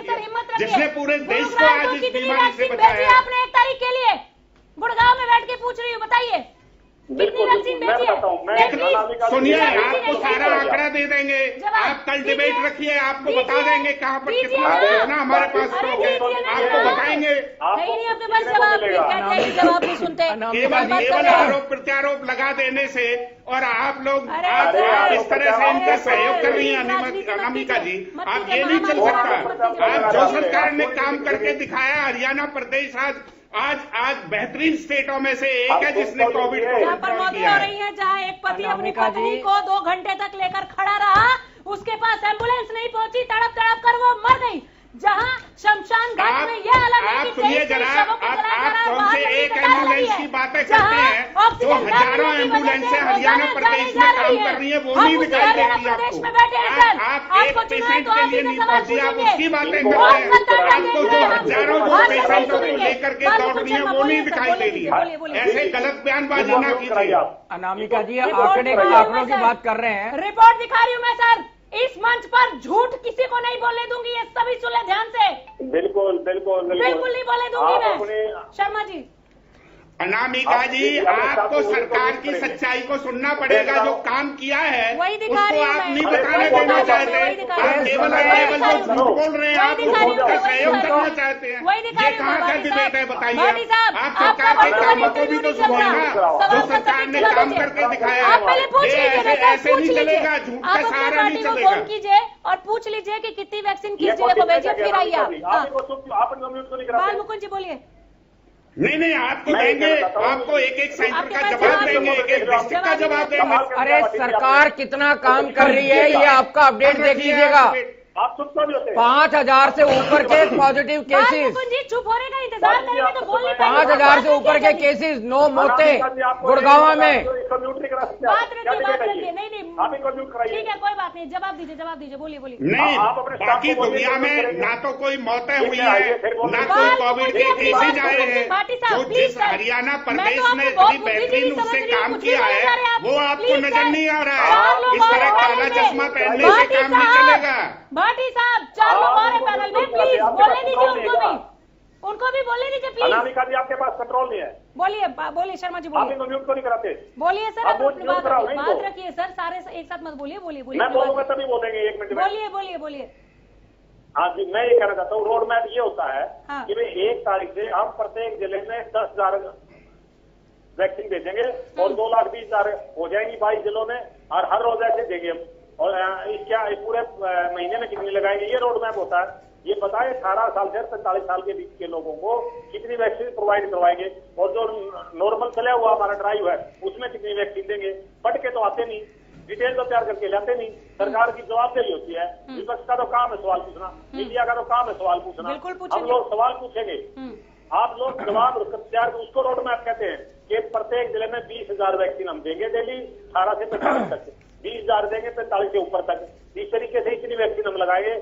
जिसने पूरे देश को आज इस बीमारी से बचाया। आपने 1 तारीख के लिए गुड़गांव में बैठ के पूछ रही हूँ, बताइए कितनी वैक्सीन भेजी है? सुनिए, आपको सारा आंकड़ा दे देंगे। आप कल डिबेट रखिए, आपको बता देंगे कहाँ पर कितना हमारे पास स्टॉक है, आपको बताएंगे। नहीं आपके पास जवाब नहीं सुनते। केवल आरोप प्रत्यारोप लगा देने से, और आप लोग आप इस तरह से इनका सहयोग कर रही हैं अनामिका जी, आप ये नहीं चल सकता। आज जो सरकार ने काम करके दिखाया, हरियाणा प्रदेश आज बेहतरीन स्टेटों में से एक है जिसने कोविड को कंट्रोल किया है। हो रही है जहाँ एक पति अपनी पत्नी को 2 घंटे तक लेकर खड़ा रहा, उसके पास एम्बुलेंस नहीं पहुंची, तड़प तड़प कर वो मर गई। जहाँ शमशान घाट में यह हालत है कि सुनिए जरा, आप कौन से एक एम्बुलेंस की बातें करते हैं? जो हजारों एम्बुलेंसें हरियाणा प्रदेश में काम कर रही है, वो नहीं दिखाई देती आपको। आप एक पेशेंट के लिए नहीं पहुंची, आप उसकी बातें करते हैं। आपको जो हजारों पेशेंटों को लेकर के दौड़ रही है, वो नहीं दिखाई दे रही है। ऐसे गलत बयानबाजी ना कीजिए। अनामिका जी, आंकड़ों की बात कर रहे हैं। रिपोर्ट दिखा रही हूँ मैं सर। इस मंच पर झूठ किसी को नहीं बोलने दूंगी, ये सभी सुने ध्यान से। बिल्कुल नहीं बोलने दूंगी मैं। शर्मा जी, अनामिका जी, आपको सरकार की सच्चाई को सुनना पड़ेगा। जो काम किया है उसको आप नहीं बताने देना चाहते, आप केवल जो झूठ बोल रहे हैं, आप उसका सहयोग करना चाहते हैं। ये कहाँ का डिबेट है बताइए। आप सरकार के कामों को भी तो सुनिए ना, जो सरकार ने काम करके दिखाया है। ऐसे नहीं चलेगा, झूठ का सहारा नहीं चलेगा। कीजिए और पूछ लीजिए कि कितनी वैक्सीन किस जगह को भेजिए, फिर आइए आप। बाल मुकुंद जी बोलिए। नहीं, आपको देंगे, आपको एक सेंटर का जवाब देंगे, एक डिस्ट्रिक्ट का जवाब देंगे। अरे सरकार कितना काम कर रही है ये आपका अपडेट देख लीजिएगा। आप चुप क्यों नहीं होते? 5,000 से ऊपर के पॉजिटिव केसेस, चुप होने का इंतजार करेंगे तो बोल नहीं पाएंगे। 5,000 से ऊपर के केसेस, 9 मौतें गुड़गांव में। बात रखिए, नहीं ठीक है, कोई बात नहीं, जवाब दीजिए, बोलिए। नहीं, बाकी दुनिया में ना तो कोई मौतें हुई है, ना कोई कोविड के केसेज आए हैं। जो जिस हरियाणा प्रदेश ने इतनी बेहतरीन उससे काम किया है वो आपको नजर नहीं आ रहा है। इस तरह काला चश्मा पहनने से काम नहीं चलेगा। भाटी साहब, 4 लोग और हैं पैनल में, प्लीज बोलने दीजिए उनको भी बोलने दीजिए प्लीज। अनामिका जी, आपके पास कंट्रोल नहीं है। बोलिए शर्मा जी, बोलिए। आप इनको म्यूट क्यों नहीं कराते? बोलिए सर, बात रखिए सर, सारे एक साथ मत बोलिए। मैं बोलूंगा तभी बोलेंगे, 1 मिनट। बोलिए। हाँ जी, मैं ये कहना चाहता हूँ, रोड मैप ये होता है कि भाई 1 तारीख से हम प्रत्येक जिले में 10,000 वैक्सीन भेजेंगे और 2,20,000 हो जाएंगी 22 जिलों में, और हर रोज ऐसे देंगे हम। और क्या पूरे महीने में कितनी लगाएंगे, ये रोड मैप होता है। ये बताए 18 साल से 45 साल के बीच के लोगों को कितनी वैक्सीन प्रोवाइड करवाएंगे, और जो नॉर्मल चला हुआ हमारा ड्राइव है उसमें कितनी वैक्सीन देंगे। पढ़ के तो आते नहीं, डिटेल तो तैयार करके लाते नहीं। सरकार की जवाबदेही होती है, विपक्ष का तो काम है सवाल पूछना, मीडिया का तो काम है सवाल पूछना। हम लोग सवाल पूछेंगे, आप लोग जवाब तैयार, उसको रोड मैप कहते हैं कि प्रत्येक जिले में 20,000 वैक्सीन हम देंगे डेली, 18 से 45 तक 20,000 देंगे, 45 से ऊपर तक। इस तरीके से इतनी वैक्सीन हम लगाएंगे।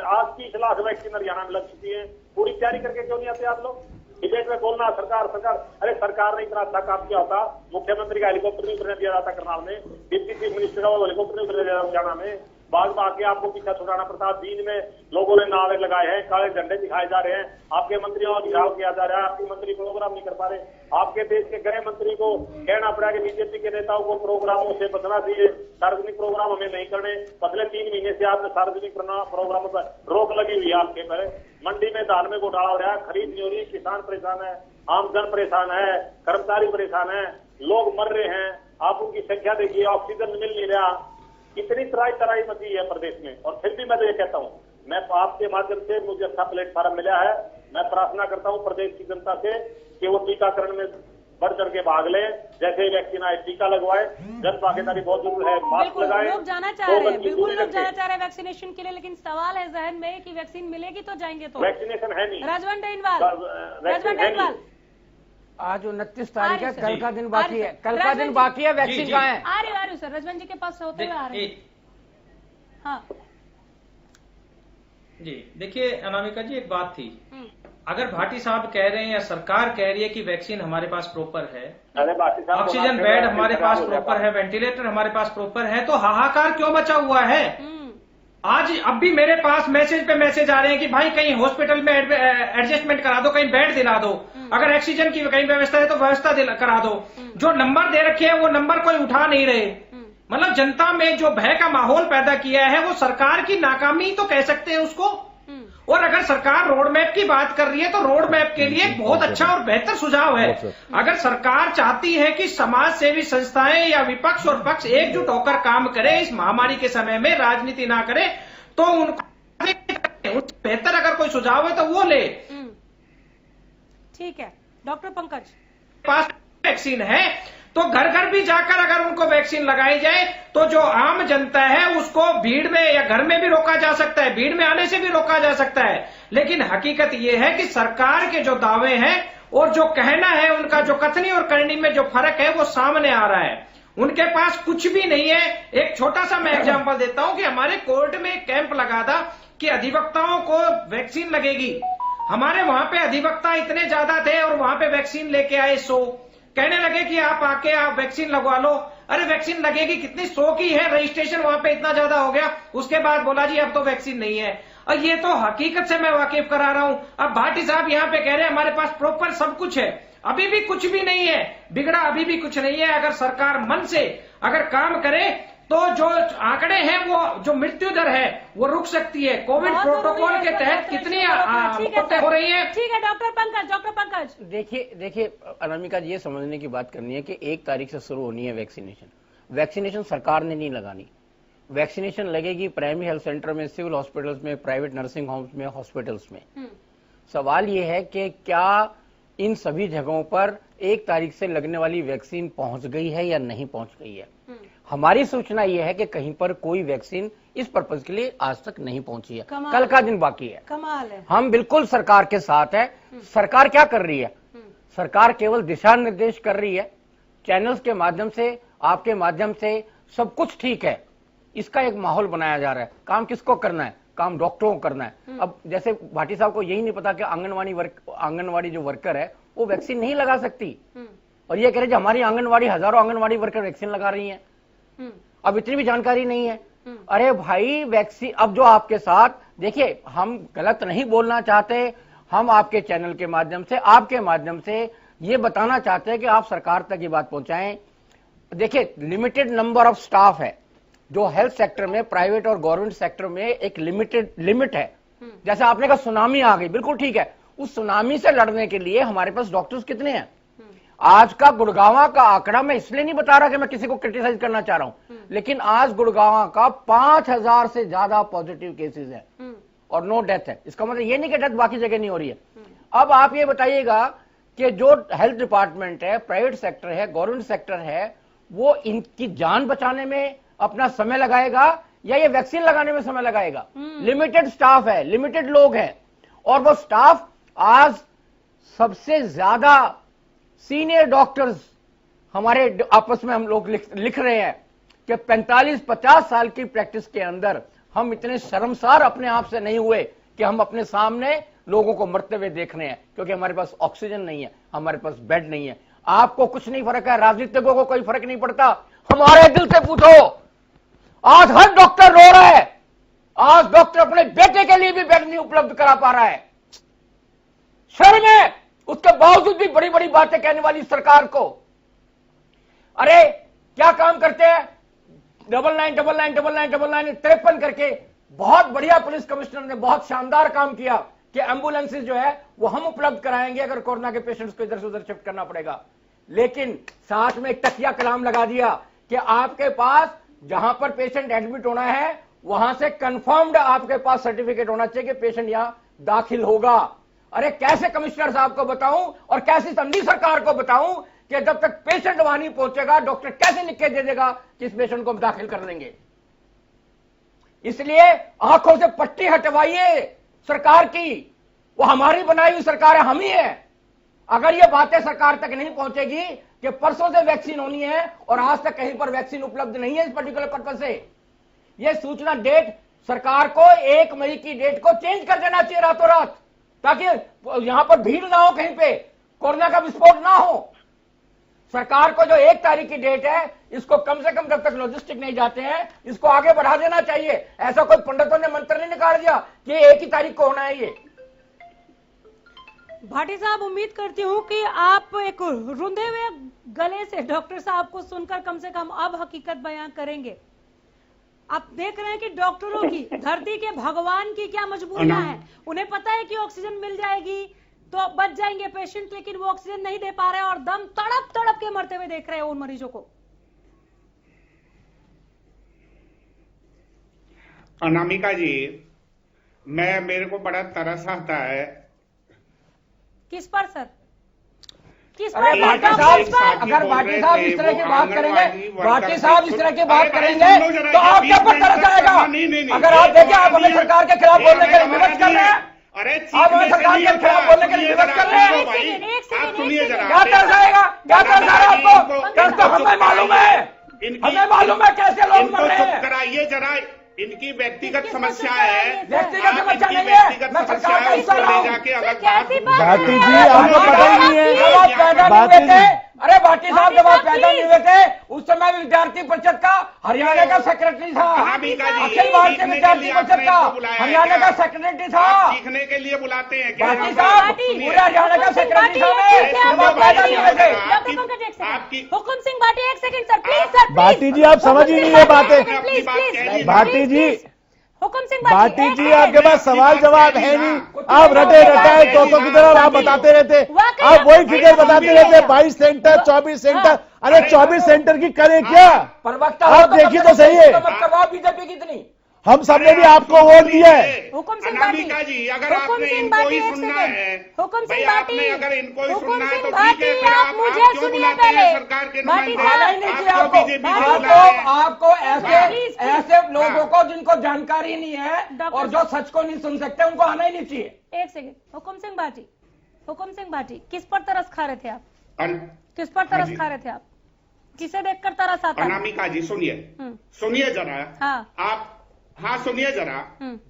आज 30 लाख वैक्सीन हरियाणा में लग चुकी है। पूरी तैयारी करके क्यों नहीं आते आप लोग? डिबेट में बोलना सरकार, अरे सरकार ने इतना अच्छा काम किया होता, मुख्यमंत्री का हेलीकॉप्टर नहीं उतरने दिया जाता करनाल में, डिप्टी चीफ मिनिस्टर का हेलीकॉप्टर नहीं उतरने दिया जाता हरियाणा में। बाद में आके आपको पीछा छुड़ाना पड़ता। दिन में लोगों ने नारे लगाए हैं, काले झंडे दिखाए जा रहे हैं, आपके मंत्रियों का घिराव किया जा रहा है, आपके मंत्री प्रोग्राम नहीं कर पा रहे। आपके देश के गृह मंत्री को कहना पड़ा कि बीजेपी के नेताओं को प्रोग्रामों से बचना चाहिए, सार्वजनिक प्रोग्राम हमें नहीं करने। पिछले 3 महीने से आपने सार्वजनिक प्रोग्रामों पर रोक लगी हुई है आपके पर। मंडी में धान में घोटाला हो रहा है, खरीद नहीं हो रही, किसान परेशान है, आमजन परेशान है, कर्मचारी परेशान है, लोग मर रहे हैं। आप उनकी संख्या देखिए, ऑक्सीजन मिल नहीं रहा, इतनी तराई मची है प्रदेश में। और फिर भी मैं तो ये कहता हूँ, मैं आपके माध्यम से मुझे अच्छा प्लेटफॉर्म मिला है, मैं प्रार्थना करता हूँ प्रदेश की जनता से कि वो टीकाकरण में बढ़ चढ़ के भाग लें। जैसे ही वैक्सीन आए टीका लगवाए, जन भागीदारी बहुत जरूरी है, मास्क लगाए। लोग जाना चाह रहे हैं, बिल्कुल लोग जाना चाह रहे हैं वैक्सीनेशन के लिए, लेकिन सवाल है जहन में कि वैक्सीन मिलेगी तो जाएंगे। तो वैक्सीनेशन है नहीं। राजवंत डेनवाल, आज 29 तारीख है, कल का दिन बाकी है, वैक्सीन कहाँ है? आ रही हूँ सर, रजवंत जी के पास होते हुए आ रहे हैं। हाँ जी, देखिए अनामिका जी, एक बात थी, अगर भाटी साहब कह रहे हैं या सरकार कह रही है कि वैक्सीन हमारे पास प्रॉपर है, ऑक्सीजन बेड हमारे पास प्रॉपर है, वेंटिलेटर हमारे पास प्रॉपर है, तो हाहाकार क्यों मचा हुआ है? आज अब भी मेरे पास मैसेज पे मैसेज आ रहे हैं कि भाई कहीं हॉस्पिटल में एडजस्टमेंट करा दो, कहीं बेड दिला दो, अगर ऑक्सीजन की कहीं व्यवस्था है तो व्यवस्था करा दो। जो नंबर दे रखे हैं वो नंबर कोई उठा नहीं रहे। मतलब जनता में जो भय का माहौल पैदा किया है वो सरकार की नाकामी तो कह सकते हैं उसको। और अगर सरकार रोड मैप की बात कर रही है तो रोड मैप के लिए बहुत अच्छा और बेहतर सुझाव है। अगर सरकार चाहती है कि समाज सेवी संस्थाएं या विपक्ष और पक्ष एकजुट होकर काम करें, इस महामारी के समय में राजनीति ना करे, तो उनको बेहतर अगर कोई सुझाव है तो वो ले। ठीक है डॉक्टर पंकज, पास वैक्सीन है तो घर घर भी जाकर अगर उनको वैक्सीन लगाई जाए तो जो आम जनता है उसको भीड़ में या घर में भी रोका जा सकता है, भीड़ में आने से भी रोका जा सकता है। लेकिन हकीकत यह है कि सरकार के जो दावे हैं और जो कहना है, उनका जो कथनी और करनी में जो फर्क है वो सामने आ रहा है। उनके पास कुछ भी नहीं है। एक छोटा सा मैं एग्जांपल देता हूं कि हमारे कोर्ट में एक कैंप लगा था कि अधिवक्ताओं को वैक्सीन लगेगी। हमारे वहां पे अधिवक्ता इतने ज्यादा थे और वहां पे वैक्सीन लेके आए 100, कहने लगे कि आप आके आप वैक्सीन लगवा लो। अरे वैक्सीन लगेगी कितनी, 100 की है, रजिस्ट्रेशन वहां पे इतना ज्यादा हो गया। उसके बाद बोला जी अब तो वैक्सीन नहीं है। और ये तो हकीकत से मैं वाकिफ करा रहा हूं। अब भाटी साहब यहाँ पे कह रहे हैं हमारे पास प्रॉपर सब कुछ है, अभी भी कुछ भी नहीं है, बिगड़ा अभी भी कुछ नहीं है। अगर सरकार मन से अगर काम करे तो जो आंकड़े हैं, वो जो मृत्यु दर है वो रुक सकती है। कोविड प्रोटोकॉल के तहत कितनी हो रही है। ठीक है डॉक्टर पंकज। देखिए अनामिका जी, ये समझने की बात करनी है कि 1 तारीख से शुरू होनी है वैक्सीनेशन सरकार ने नहीं लगानी। वैक्सीनेशन लगेगी प्राइमरी हेल्थ सेंटर में, सिविल हॉस्पिटल्स में, प्राइवेट नर्सिंग होम्स में, हॉस्पिटल्स में। सवाल ये है कि क्या इन सभी जगहों पर 1 तारीख से लगने वाली वैक्सीन पहुंच गई है या नहीं पहुंच गई है। हमारी सूचना यह है कि कहीं पर कोई वैक्सीन इस पर्पज के लिए आज तक नहीं पहुंची है। कल का दिन बाकी है। कमाल है। हम बिल्कुल सरकार के साथ है। सरकार क्या कर रही है? सरकार केवल दिशा निर्देश कर रही है, चैनल्स के माध्यम से, आपके माध्यम से सब कुछ ठीक है। इसका एक माहौल बनाया जा रहा है। काम किसको करना है? काम डॉक्टरों को करना है। अब जैसे भाटी साहब को यही नहीं पता कि आंगनवाड़ी जो वर्कर है वो वैक्सीन नहीं लगा सकती, और ये कह रहे हमारी आंगनवाड़ी, हजारों आंगनवाड़ी वर्कर वैक्सीन लगा रही हैं। अब इतनी भी जानकारी नहीं है। अरे भाई, वैक्सीन अब जो आपके साथ, देखिए हम गलत नहीं बोलना चाहते, हम आपके चैनल के माध्यम से, आपके माध्यम से ये बताना चाहते हैं कि आप सरकार तक ये बात पहुंचाएं। देखिए, लिमिटेड नंबर ऑफ स्टाफ है जो हेल्थ सेक्टर में, प्राइवेट और गवर्नमेंट सेक्टर में एक लिमिट है। जैसे आपने कहा सुनामी आ गई, बिल्कुल ठीक है। उस सुनामी से लड़ने के लिए हमारे पास डॉक्टर्स कितने हैं? आज का गुड़गांव का आंकड़ा, मैं इसलिए नहीं बता रहा कि मैं किसी को क्रिटिसाइज करना चाह रहा हूं, लेकिन आज गुड़गांव का 5000 से ज्यादा पॉजिटिव केसेस है और नो डेथ है। इसका मतलब ये नहीं कि डेथ बाकी जगह नहीं हो रही है। अब आप ये बताइएगा कि जो हेल्थ डिपार्टमेंट है, प्राइवेट सेक्टर है, गवर्नमेंट सेक्टर है, वो इनकी जान बचाने में अपना समय लगाएगा या ये वैक्सीन लगाने में समय लगाएगा? लिमिटेड स्टाफ है, लिमिटेड लोग हैं, और वो स्टाफ आज सबसे ज्यादा सीनियर डॉक्टर्स हमारे आपस में हम लोग लिख रहे हैं कि 45-50 साल की प्रैक्टिस के अंदर हम इतने शर्मसार अपने आप से नहीं हुए कि हम अपने सामने लोगों को मरते हुए देख रहे हैं, क्योंकि हमारे पास ऑक्सीजन नहीं है, हमारे पास बेड नहीं है। आपको कुछ नहीं फर्क है, राजनीतिकों को कोई फर्क नहीं पड़ता। हमारे दिल से पूछो, आज हर डॉक्टर रो रहा है, आज डॉक्टर अपने बेटे के लिए भी बेड नहीं उपलब्ध करा पा रहा है। शर्म है, उसके बावजूद भी बड़ी बड़ी बातें कहने वाली सरकार को। अरे क्या काम करते हैं, 99999999 53 करके। बहुत बढ़िया पुलिस कमिश्नर ने बहुत शानदार काम किया कि एम्बुलेंसेज जो है वो हम उपलब्ध कराएंगे अगर कोरोना के पेशेंट्स को इधर से उधर शिफ्ट करना पड़ेगा। लेकिन साथ में एक तकिया कलाम लगा दिया कि आपके पास जहां पर पेशेंट एडमिट होना है वहां से कंफर्म्ड आपके पास सर्टिफिकेट होना चाहिए कि पेशेंट यहां दाखिल होगा। अरे कैसे कमिश्नर साहब को बताऊं और कैसी संघीय सरकार को बताऊं कि जब तक पेशेंट वहां नहीं पहुंचेगा डॉक्टर कैसे लिख के दे देगा कि इस पेशेंट को हम दाखिल कर देंगे। इसलिए आंखों से पट्टी हटवाइए सरकार की, वो हमारी बनाई हुई सरकार है, हम ही है। अगर ये बातें सरकार तक नहीं पहुंचेगी कि परसों से वैक्सीन होनी है और आज तक कहीं पर वैक्सीन उपलब्ध नहीं है इस पर्टिकुलर पर्पज से, ये सूचना डेट सरकार को 1 मई की डेट को चेंज कर देना चाहिए रातों रात, ताकि यहां पर भीड़ ना हो, कहीं पे कोरोना का विस्फोट ना हो। सरकार को जो 1 तारीख की डेट है इसको कम से कम जब तक लॉजिस्टिक नहीं जाते हैं इसको आगे बढ़ा देना चाहिए। ऐसा कोई पंडितों ने मंत्र नहीं निकाल दिया कि 1 ही तारीख को होना है। ये भाटी साहब, उम्मीद करती हूं कि आप एक रुंधे हुए गले से डॉक्टर साहब को सुनकर कम से कम अब हकीकत बयां करेंगे। आप देख रहे हैं कि डॉक्टरों की, धरती के भगवान की क्या मजबूरियां हैं। उन्हें पता है कि ऑक्सीजन मिल जाएगी तो बच जाएंगे पेशेंट, लेकिन वो ऑक्सीजन नहीं दे पा रहे हैं और दम तड़प तड़प के मरते हुए देख रहे हैं उन मरीजों को। अनामिका जी, मेरे को बड़ा तरस आता है। किस पर सर? किस अरे भाटी साहब, अगर भाटी साहब इस तरह की बात करेंगे, भाटी साहब इस तरह की बात करेंगे तो आप क्या पर तरस आएगा? अगर आप देखिए, आप हमें सरकार के खिलाफ बोलने के लिए विवश कर रहे हैं, आप हमें सरकार के खिलाफ बोलने के लिए विवश कर रहे हैं। सुनिए जरा, क्या तरस आएगा? क्या तरस आ रहा है आपको? तरस तो हमें मालूम है, हमें मालूम है कैसे लोग मर रहे हैं। कराइए जरा, इनकी व्यक्तिगत समस्या है, व्यक्तिगत समस्या नहीं है, मैं सरकार का हिस्सा रहा हूं। जाके अलग भाटी जी, आपको पता ही नहीं है। अरे अरे भाटी साहब जब आप पैदा नहीं हुए थे उस समय विद्यार्थी परिषद का हरियाणा का सेक्रेटरी था, अखिल भारतीय विद्यार्थी परिषद का हरियाणा का सेक्रेटरी था। सीखने के लिए बुलाते हैं भाटी साहब पूरे हरियाणा का सेक्रेटरी था, जब आप पैदा नहीं हुए थे। हुकुम सिंह भाटी, एक second sir, please sir. Bhati ji आप समझ ही नहीं है बातें। भाटी जी, हुकुम सिंह भाटी जी आपके पास सवाल जवाब है नहीं, आप रटे रटाए तोतों की तरह आप बताते रहते, आप वही फिगर बताते रहते, 22 सेंटर 24 सेंटर। अरे 24 सेंटर की करें क्या, आप देखिए तो सही है। बीजेपी कितनी, हम सबने भी आपको वोट दिया है। हुकुम सिंह भाटी, जी अगर आपने इनको ही सुनना है, हुकुम सिंह आपने भाटी, अगर इनको ही हुकुम सुनना है सिंह तो ठीक है, भाटी, फिर आप मुझे सुनिए पहले। सरकार के भाटी आपको ऐसे लोगों को जिनको जानकारी नहीं है और जो सच को नहीं सुन सकते उनको आना ही नहीं चाहिए। एक सेकंड, हुकुम सिंह भाटी, हुकुम सिंह भाटी, किस पर तरस खा रहे थे आप? किस पर तरस खा रहे थे आप? किसे देखकर तरस आता है? अनामिका जी सुनिए जरा, आप हाँ सुनिए जरा,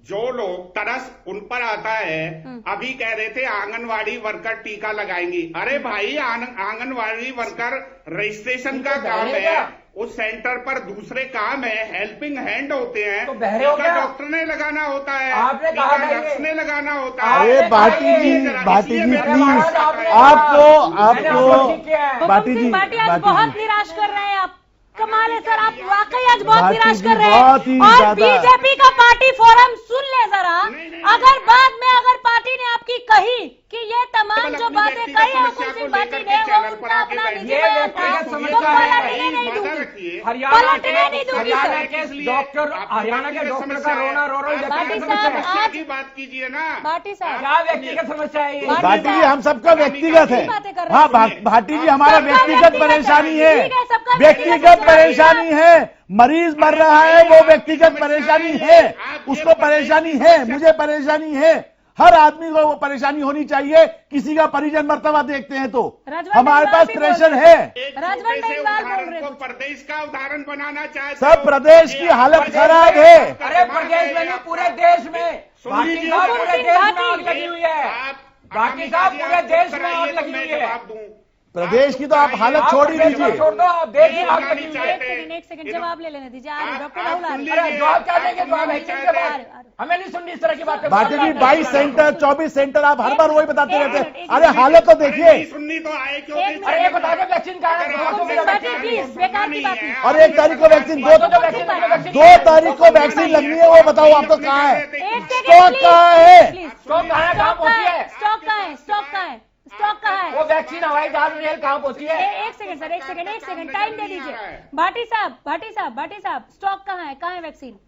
जो लोग तरस उन पर आता है, अभी कह रहे थे आंगनवाड़ी वर्कर टीका लगाएंगी। अरे भाई आंगनवाड़ी वर्कर रजिस्ट्रेशन का काम है, उस सेंटर पर दूसरे काम है, हेल्पिंग हैंड होते हैं, तो टीका डॉक्टर ने लगाना होता है, आपने कहा नर्स ने लगाना होता है। अरे भाटी जी प्लीज, आपको भाटी जी आज बहुत निराश कर रहे हैं आप। कमाल है सर, आप वाकई आज बहुत निराश कर रहे हैं। और बीजेपी का पार्टी फोरम सुन ले जरा, अगर बाद में अगर पार्टी ने आपकी कही कि ये तमाम जो बातें कही है हुकुम सिंह भाटी ने वो उनका अपना निजी बयान था, तो पलटने नहीं दूंगी, पलटने नहीं दूंगी सर। डॉक्टर हरियाणा के डॉक्टर का रोना रो रहा है। भाटी साहब आज की बात कीजिए ना, भाटी साहब क्या व्यक्तिगत समस्या है? भाटी जी हम सबका व्यक्तिगत है। हाँ भाटी जी हमारा व्यक्तिगत परेशानी है, व्यक्तिगत परेशानी है, मरीज मर रहा है वो व्यक्तिगत परेशानी है, उसको परेशानी है, मुझे परेशानी है, हर आदमी को वो परेशानी होनी चाहिए। किसी का परिजन मरतबा देखते हैं तो हमारे पास प्रेशर है। प्रदेश का उदाहरण बनाना चाहते, सब प्रदेश की हालत खराब है। अरे प्रदेश में नहीं पूरे देश में, पूरे देश में आग लगी हुई है। बाकी साहब पूरे देश में आग लगी हुई है। प्रदेश की तो आप हालत छोड़ ही दीजिए। छोड़ दो, आप देश में आग लगी हुई है। एक सेकंड जवाब ले लेने दीजिए। डॉक्टर राहुल जवाब क्या देंगे? हमें नहीं सुननी इस तरह की बातें। भाटी जी 22 सेंटर 24 सेंटर आप हर बार वही बताते रहते हैं। अरे हालत तो देखिए। सुननी तो आए क्यों? अरे बता दो वैक्सीन कहाँ है? और 1 तारीख को वैक्सीन, 2 तारीख को वैक्सीन लगनी है, वो बताओ आपको कहाँ है? स्टॉक कहाँ है? स्टॉक कहाँ है? कहाँ पहुंची है? स्टॉक कहाँ है? स्टॉक कहाँ है? स्टॉक कहाँ है? वो वैक्सीन हवाई जहाज में कहाँ पहुंची है? एक सेकंड सर, एक सेकंड टाइम दे दीजिए। भाटी साहब स्टॉक कहाँ है? कहाँ है वैक्सीन?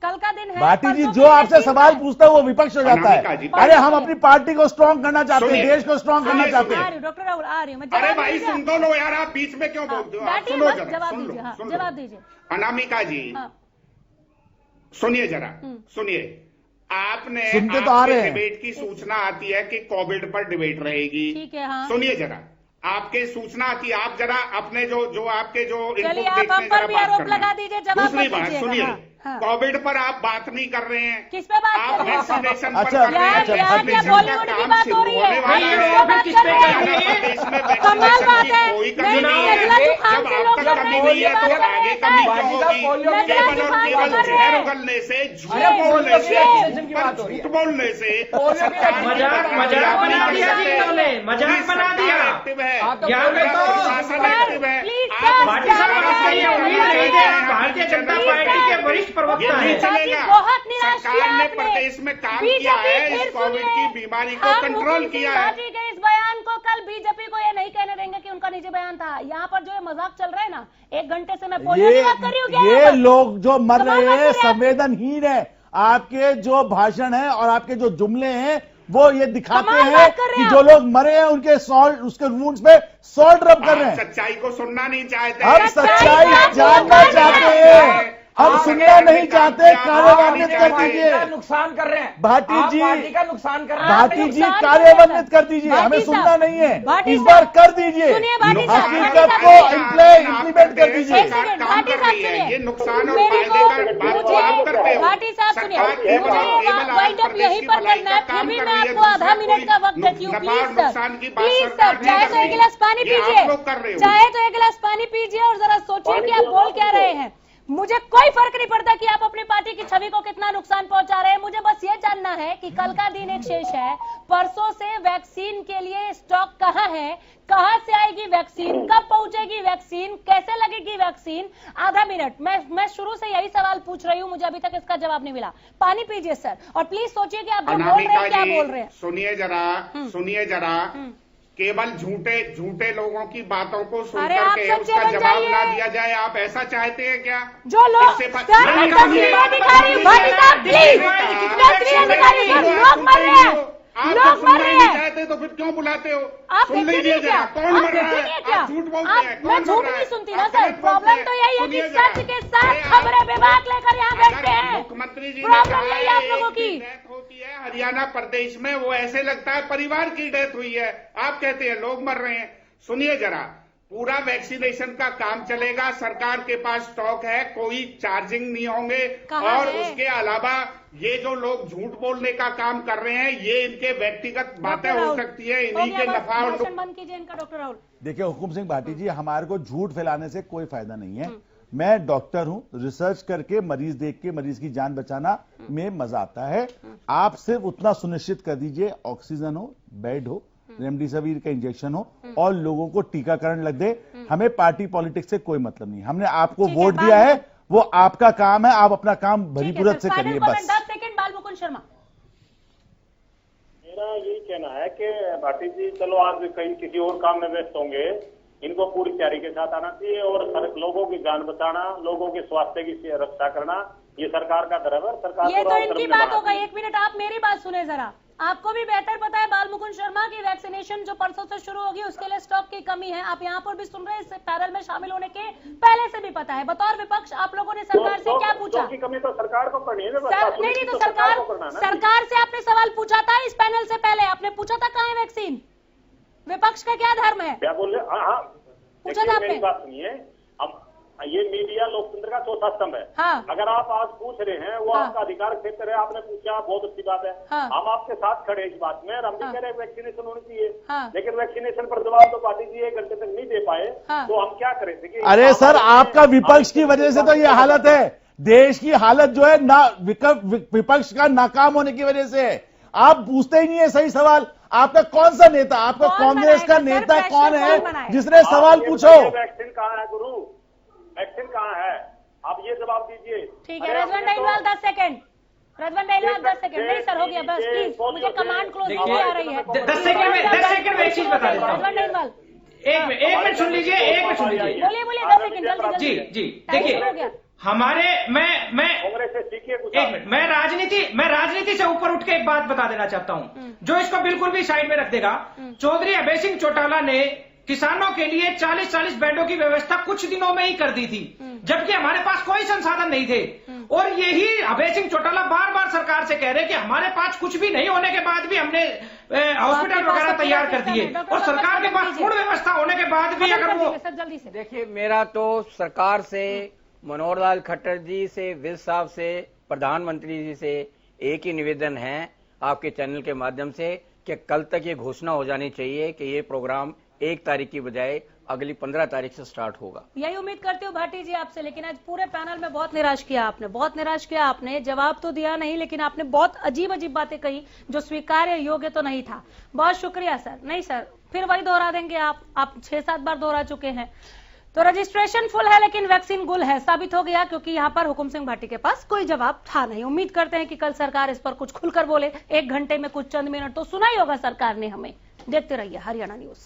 कल का दिन है। भाटी जी जो आपसे सवाल पूछता है वो विपक्ष हो जाता है। अरे हम अपनी पार्टी को स्ट्रांग करना चाहते हैं, देश को स्ट्रांग करना चाहते हैं। डॉक्टर राहुल आ रही हूँ। अरे भाई सुन तो लो यार, आप बीच में क्यों बोलते हो? जवाब दीजिए। अनामिका जी सुनिए जरा, सुनिए। आपने सुनते तो आ रहे हैं। डिबेट की सूचना आती है कि कोविड पर डिबेट रहेगी, ठीक है। हाँ। सुनिए जरा, आपके सूचना आती है, आप जरा अपने जो आपके जो चलिए आप हम पर भी आरोप लगा दीजिए। जवाब दूसरी बात सुनिए, कोविड पर आप बात नहीं कर रहे हैं। किस पे बात आप कर रहे हैं? वैक्सीनेशन अच्छा, पर कर रहे हैं। बॉलीवुड की बात हो रही है। कमाल बात है। नजला जुकाम से लोग मर रहे हैं, ये बात कर रहे हैं। केवल और केवल जहर उगलने से, झूठ बोलने से, झूठ बोलने से मजाक बना दिया जी इन्होंने, मजाक बना दिया। यहाँ पे तो भारतीय जनता पार्टी के वरिष्ठ प्रवक्ता है। बहुत निराश सरकार ने प्रदेश में काम किया है, इस कोविड की बीमारी को कंट्रोल किया है। इस बयान को कल बीजेपी को ये नहीं कहने देंगे कि उनका निजी बयान था। यहाँ पर जो ये मजाक चल रहा है ना, 1 घंटे से मैं पोलियो की बात कर रही हूँ। ये लोग जो मर रहे हैं संवेदनहीन है। आपके जो भाषण है और आपके जो जुमले हैं वो ये दिखाते हैं कि जो लोग मरे हैं उनके सॉल्ट, उसके वुंड्स पे सॉल्ट रब कर रहे हैं। सच्चाई को सुनना नहीं चाहते, हम सच्चाई जानना चाहते हैं। अब सुनना नहीं चाहते, कार्यान्वित कर दीजिए। नुकसान कर रहे हैं भाटी जी, पार्टी का नुकसान कर रहे हैं। भाटी जी कार्यान्वित कर दीजिए, हमें सुनना नहीं है, इस बार कर दीजिए, हकीकत को इम्प्लीमेंट कर दीजिए। ये नुकसान और फायदे का बात तो आप करते हो। भाटी साहब सुनिए, वाइंड अप यहीं पर करना है, फिर भी मैं आपको आधा मिनट का वक्त देती हूँ। प्लीज सर, चाहे तो एक गिलास पानी पीजिए, चाहे तो एक गिलास पानी पीजिए और जरा सोचिए कि आप बोल क्या रहे हैं। मुझे कोई फर्क नहीं पड़ता कि आप अपनी पार्टी की छवि को कितना नुकसान पहुंचा रहे हैं। मुझे बस ये जानना है कि कल का दिन एक शेष है, परसों से वैक्सीन के लिए स्टॉक कहाँ है, कहाँ से आएगी वैक्सीन, कब पहुंचेगी वैक्सीन, कैसे लगेगी वैक्सीन। आधा मिनट, मैं शुरू से यही सवाल पूछ रही हूँ, मुझे अभी तक इसका जवाब नहीं मिला। पानी पीजिए सर, और प्लीज सोचिए कि आप जो बोल रहे हैं क्या बोल रहे हैं। सुनिए जरा केवल झूठे लोगों की बातों को सुन करके उसका जवाब ना दिया जाए, आप ऐसा चाहते हैं क्या? जो लोग आप सुनना ही नहीं चाहते तो फिर क्यों बुलाते हो? सुन लीजिए जरा, कौन मर रहा है? आप झूठ बोलते हैं, मैं झूठ नहीं सुनती ना सर। प्रॉब्लम तो यही है कि सच के साथ खबरें विभाग लेकर यहाँ बैठते हैं। मुख्यमंत्री जी प्रॉब्लम यही है आप लोगों की। डेथ होती है हरियाणा प्रदेश में, वो ऐसे लगता है परिवार की डेथ हुई है, आप कहते हैं लोग मर रहे हैं। सुनिए जरा, पूरा वैक्सीनेशन का काम चलेगा, सरकार के पास स्टॉक है, कोई चार्जिंग नहीं होंगे, और उसके अलावा ये जो लोग झूठ बोलने का काम कर रहे हैं, ये इनके व्यक्तिगत बातें हो सकती है, इन्हीं के नफा और बंद कीजिए इनका। डॉक्टर राहुल देखिए, हुकुम सिंह भाटी जी, हमारे को झूठ फैलाने से कोई फायदा नहीं है। मैं डॉक्टर हूं, रिसर्च करके मरीज देख के मरीज की जान बचाना में मजा आता है। आप सिर्फ उतना सुनिश्चित कर दीजिए, ऑक्सीजन हो, बेड हो, रेमडेसिविर का इंजेक्शन हो और लोगों को टीकाकरण लग दे। हमें पार्टी पॉलिटिक्स से कोई मतलब नहीं। हमने आपको वोट दिया है, वो आपका काम है, आप अपना काम भरीपूरत से करिए बस। 10 सेकंड बालमुकुंद शर्मा। मेरा यही कहना है कि भाटी जी चलो आज कहीं किसी और काम में व्यस्त होंगे, इनको पूरी तैयारी के साथ आना चाहिए और लोगों की जान बचाना, लोगों के स्वास्थ्य की रक्षा करना, ये सरकार का धर्म है। सरकार ये तो इनकी बात हो गई। एक मिनट आप मेरी बात सुने जरा। आपको भी बेहतर पता है बालमुकुंद शर्मा की वैक्सीनेशन जो परसों से शुरू होगी उसके लिए स्टॉक की कमी है। आप यहाँ पर भी सुन रहे हैं, इस पैनल में शामिल होने के पहले से भी पता है। बतौर विपक्ष आप लोगों ने सरकार से क्या पूछा? की कमी तो सरकार को करनी है। नहीं तो सरकार से आपने सवाल पूछा था इस पैनल से पहले, आपने पूछा था कहाँ है वैक्सीन? विपक्ष का क्या धर्म है? क्या बोल रहे? हाँ पूछा था आपने? बात सुनिए, अब ये मीडिया लोकतंत्र का चौथा स्तंभ है। हाँ। अगर आप आज पूछ रहे हैं, वो आपका अधिकार क्षेत्र है, आपने पूछा, बहुत अच्छी बात है। हाँ। हम आपके साथ खड़े इस बात में, और हम भी कह रहे हैं वैक्सीनेशन होनी चाहिए। हाँ। लेकिन वैक्सीनेशन पर जवाब तो पार्टी जी 1 घंटे तक नहीं दे पाए। हाँ। तो हम क्या करें? अरे सर, आपका विपक्ष की वजह से तो ये हालत है। देश की हालत जो है ना विपक्ष का नाकाम होने की वजह से है। आप पूछते ही नहीं है सही सवाल। आपका कौन सा नेता, आपका कांग्रेस का नेता कौन है जिसने सवाल पूछो? वैक्सीन कहाँ है गुरु? वैक्सीन कहाँ है? आप ये जवाब दीजिए। ठीक है, रजवन डाइलवाल 10 सेकंड। रजवन डाइलवाल 10 सेकंड। नहीं सर, हो गया बस, प्लीज मुझे कमांड क्लोज नहीं आ रही है। 10 सेकंड में एक चीज बता देता हूँ। रजवन डाइलवाल एक मिनट सुन लीजिए, बोलिए 10 सेकंड जल्दी। जी देखिए, हमारे मैं कांग्रेस से सीखिए कुछ। एक मिनट, मैं राजनीति से ऊपर उठ के एक बात बता देना चाहता हूं जो इसको बिल्कुल भी साइड में रख देगा। चौधरी अभय सिंह चौटाला ने किसानों के लिए 40 बेडों की व्यवस्था कुछ दिनों में ही कर दी थी, जबकि हमारे पास कोई संसाधन नहीं थे। और यही अभय सिंह चौटाला बार बार सरकार से कह रहे कि हमारे पास कुछ भी नहीं होने के बाद भी हमने हॉस्पिटल वगैरह तैयार कर दिए, और सरकार के पास पूर्ण व्यवस्था होने के बाद भी अगर वो जल्दी से। देखिए, मेरा तो सरकार से, मनोहर लाल खट्टर जी से, विज साहब से, प्रधानमंत्री जी से एक ही निवेदन है आपके चैनल के माध्यम से कि कल तक ये घोषणा हो जानी चाहिए कि ये प्रोग्राम 1 तारीख की बजाय अगली 15 तारीख से स्टार्ट होगा। यही उम्मीद करती हूँ भाटी जी आपसे, लेकिन आज पूरे पैनल में बहुत निराश किया आपने। जवाब तो दिया नहीं, लेकिन आपने बहुत अजीब बातें कही जो स्वीकार्य योग्य तो नहीं था। बहुत शुक्रिया सर। नहीं सर, फिर वही दोहरा देंगे आप 6-7 बार दोहरा चुके हैं। तो रजिस्ट्रेशन फुल है लेकिन वैक्सीन गुल है साबित हो गया, क्योंकि यहाँ पर हुकुम सिंह भाटी के पास कोई जवाब था नहीं। उम्मीद करते हैं कि कल सरकार इस पर कुछ खुलकर बोले। 1 घंटे में कुछ चंद मिनट तो सुना ही होगा सरकार ने हमें। देखते रहिए हरियाणा न्यूज।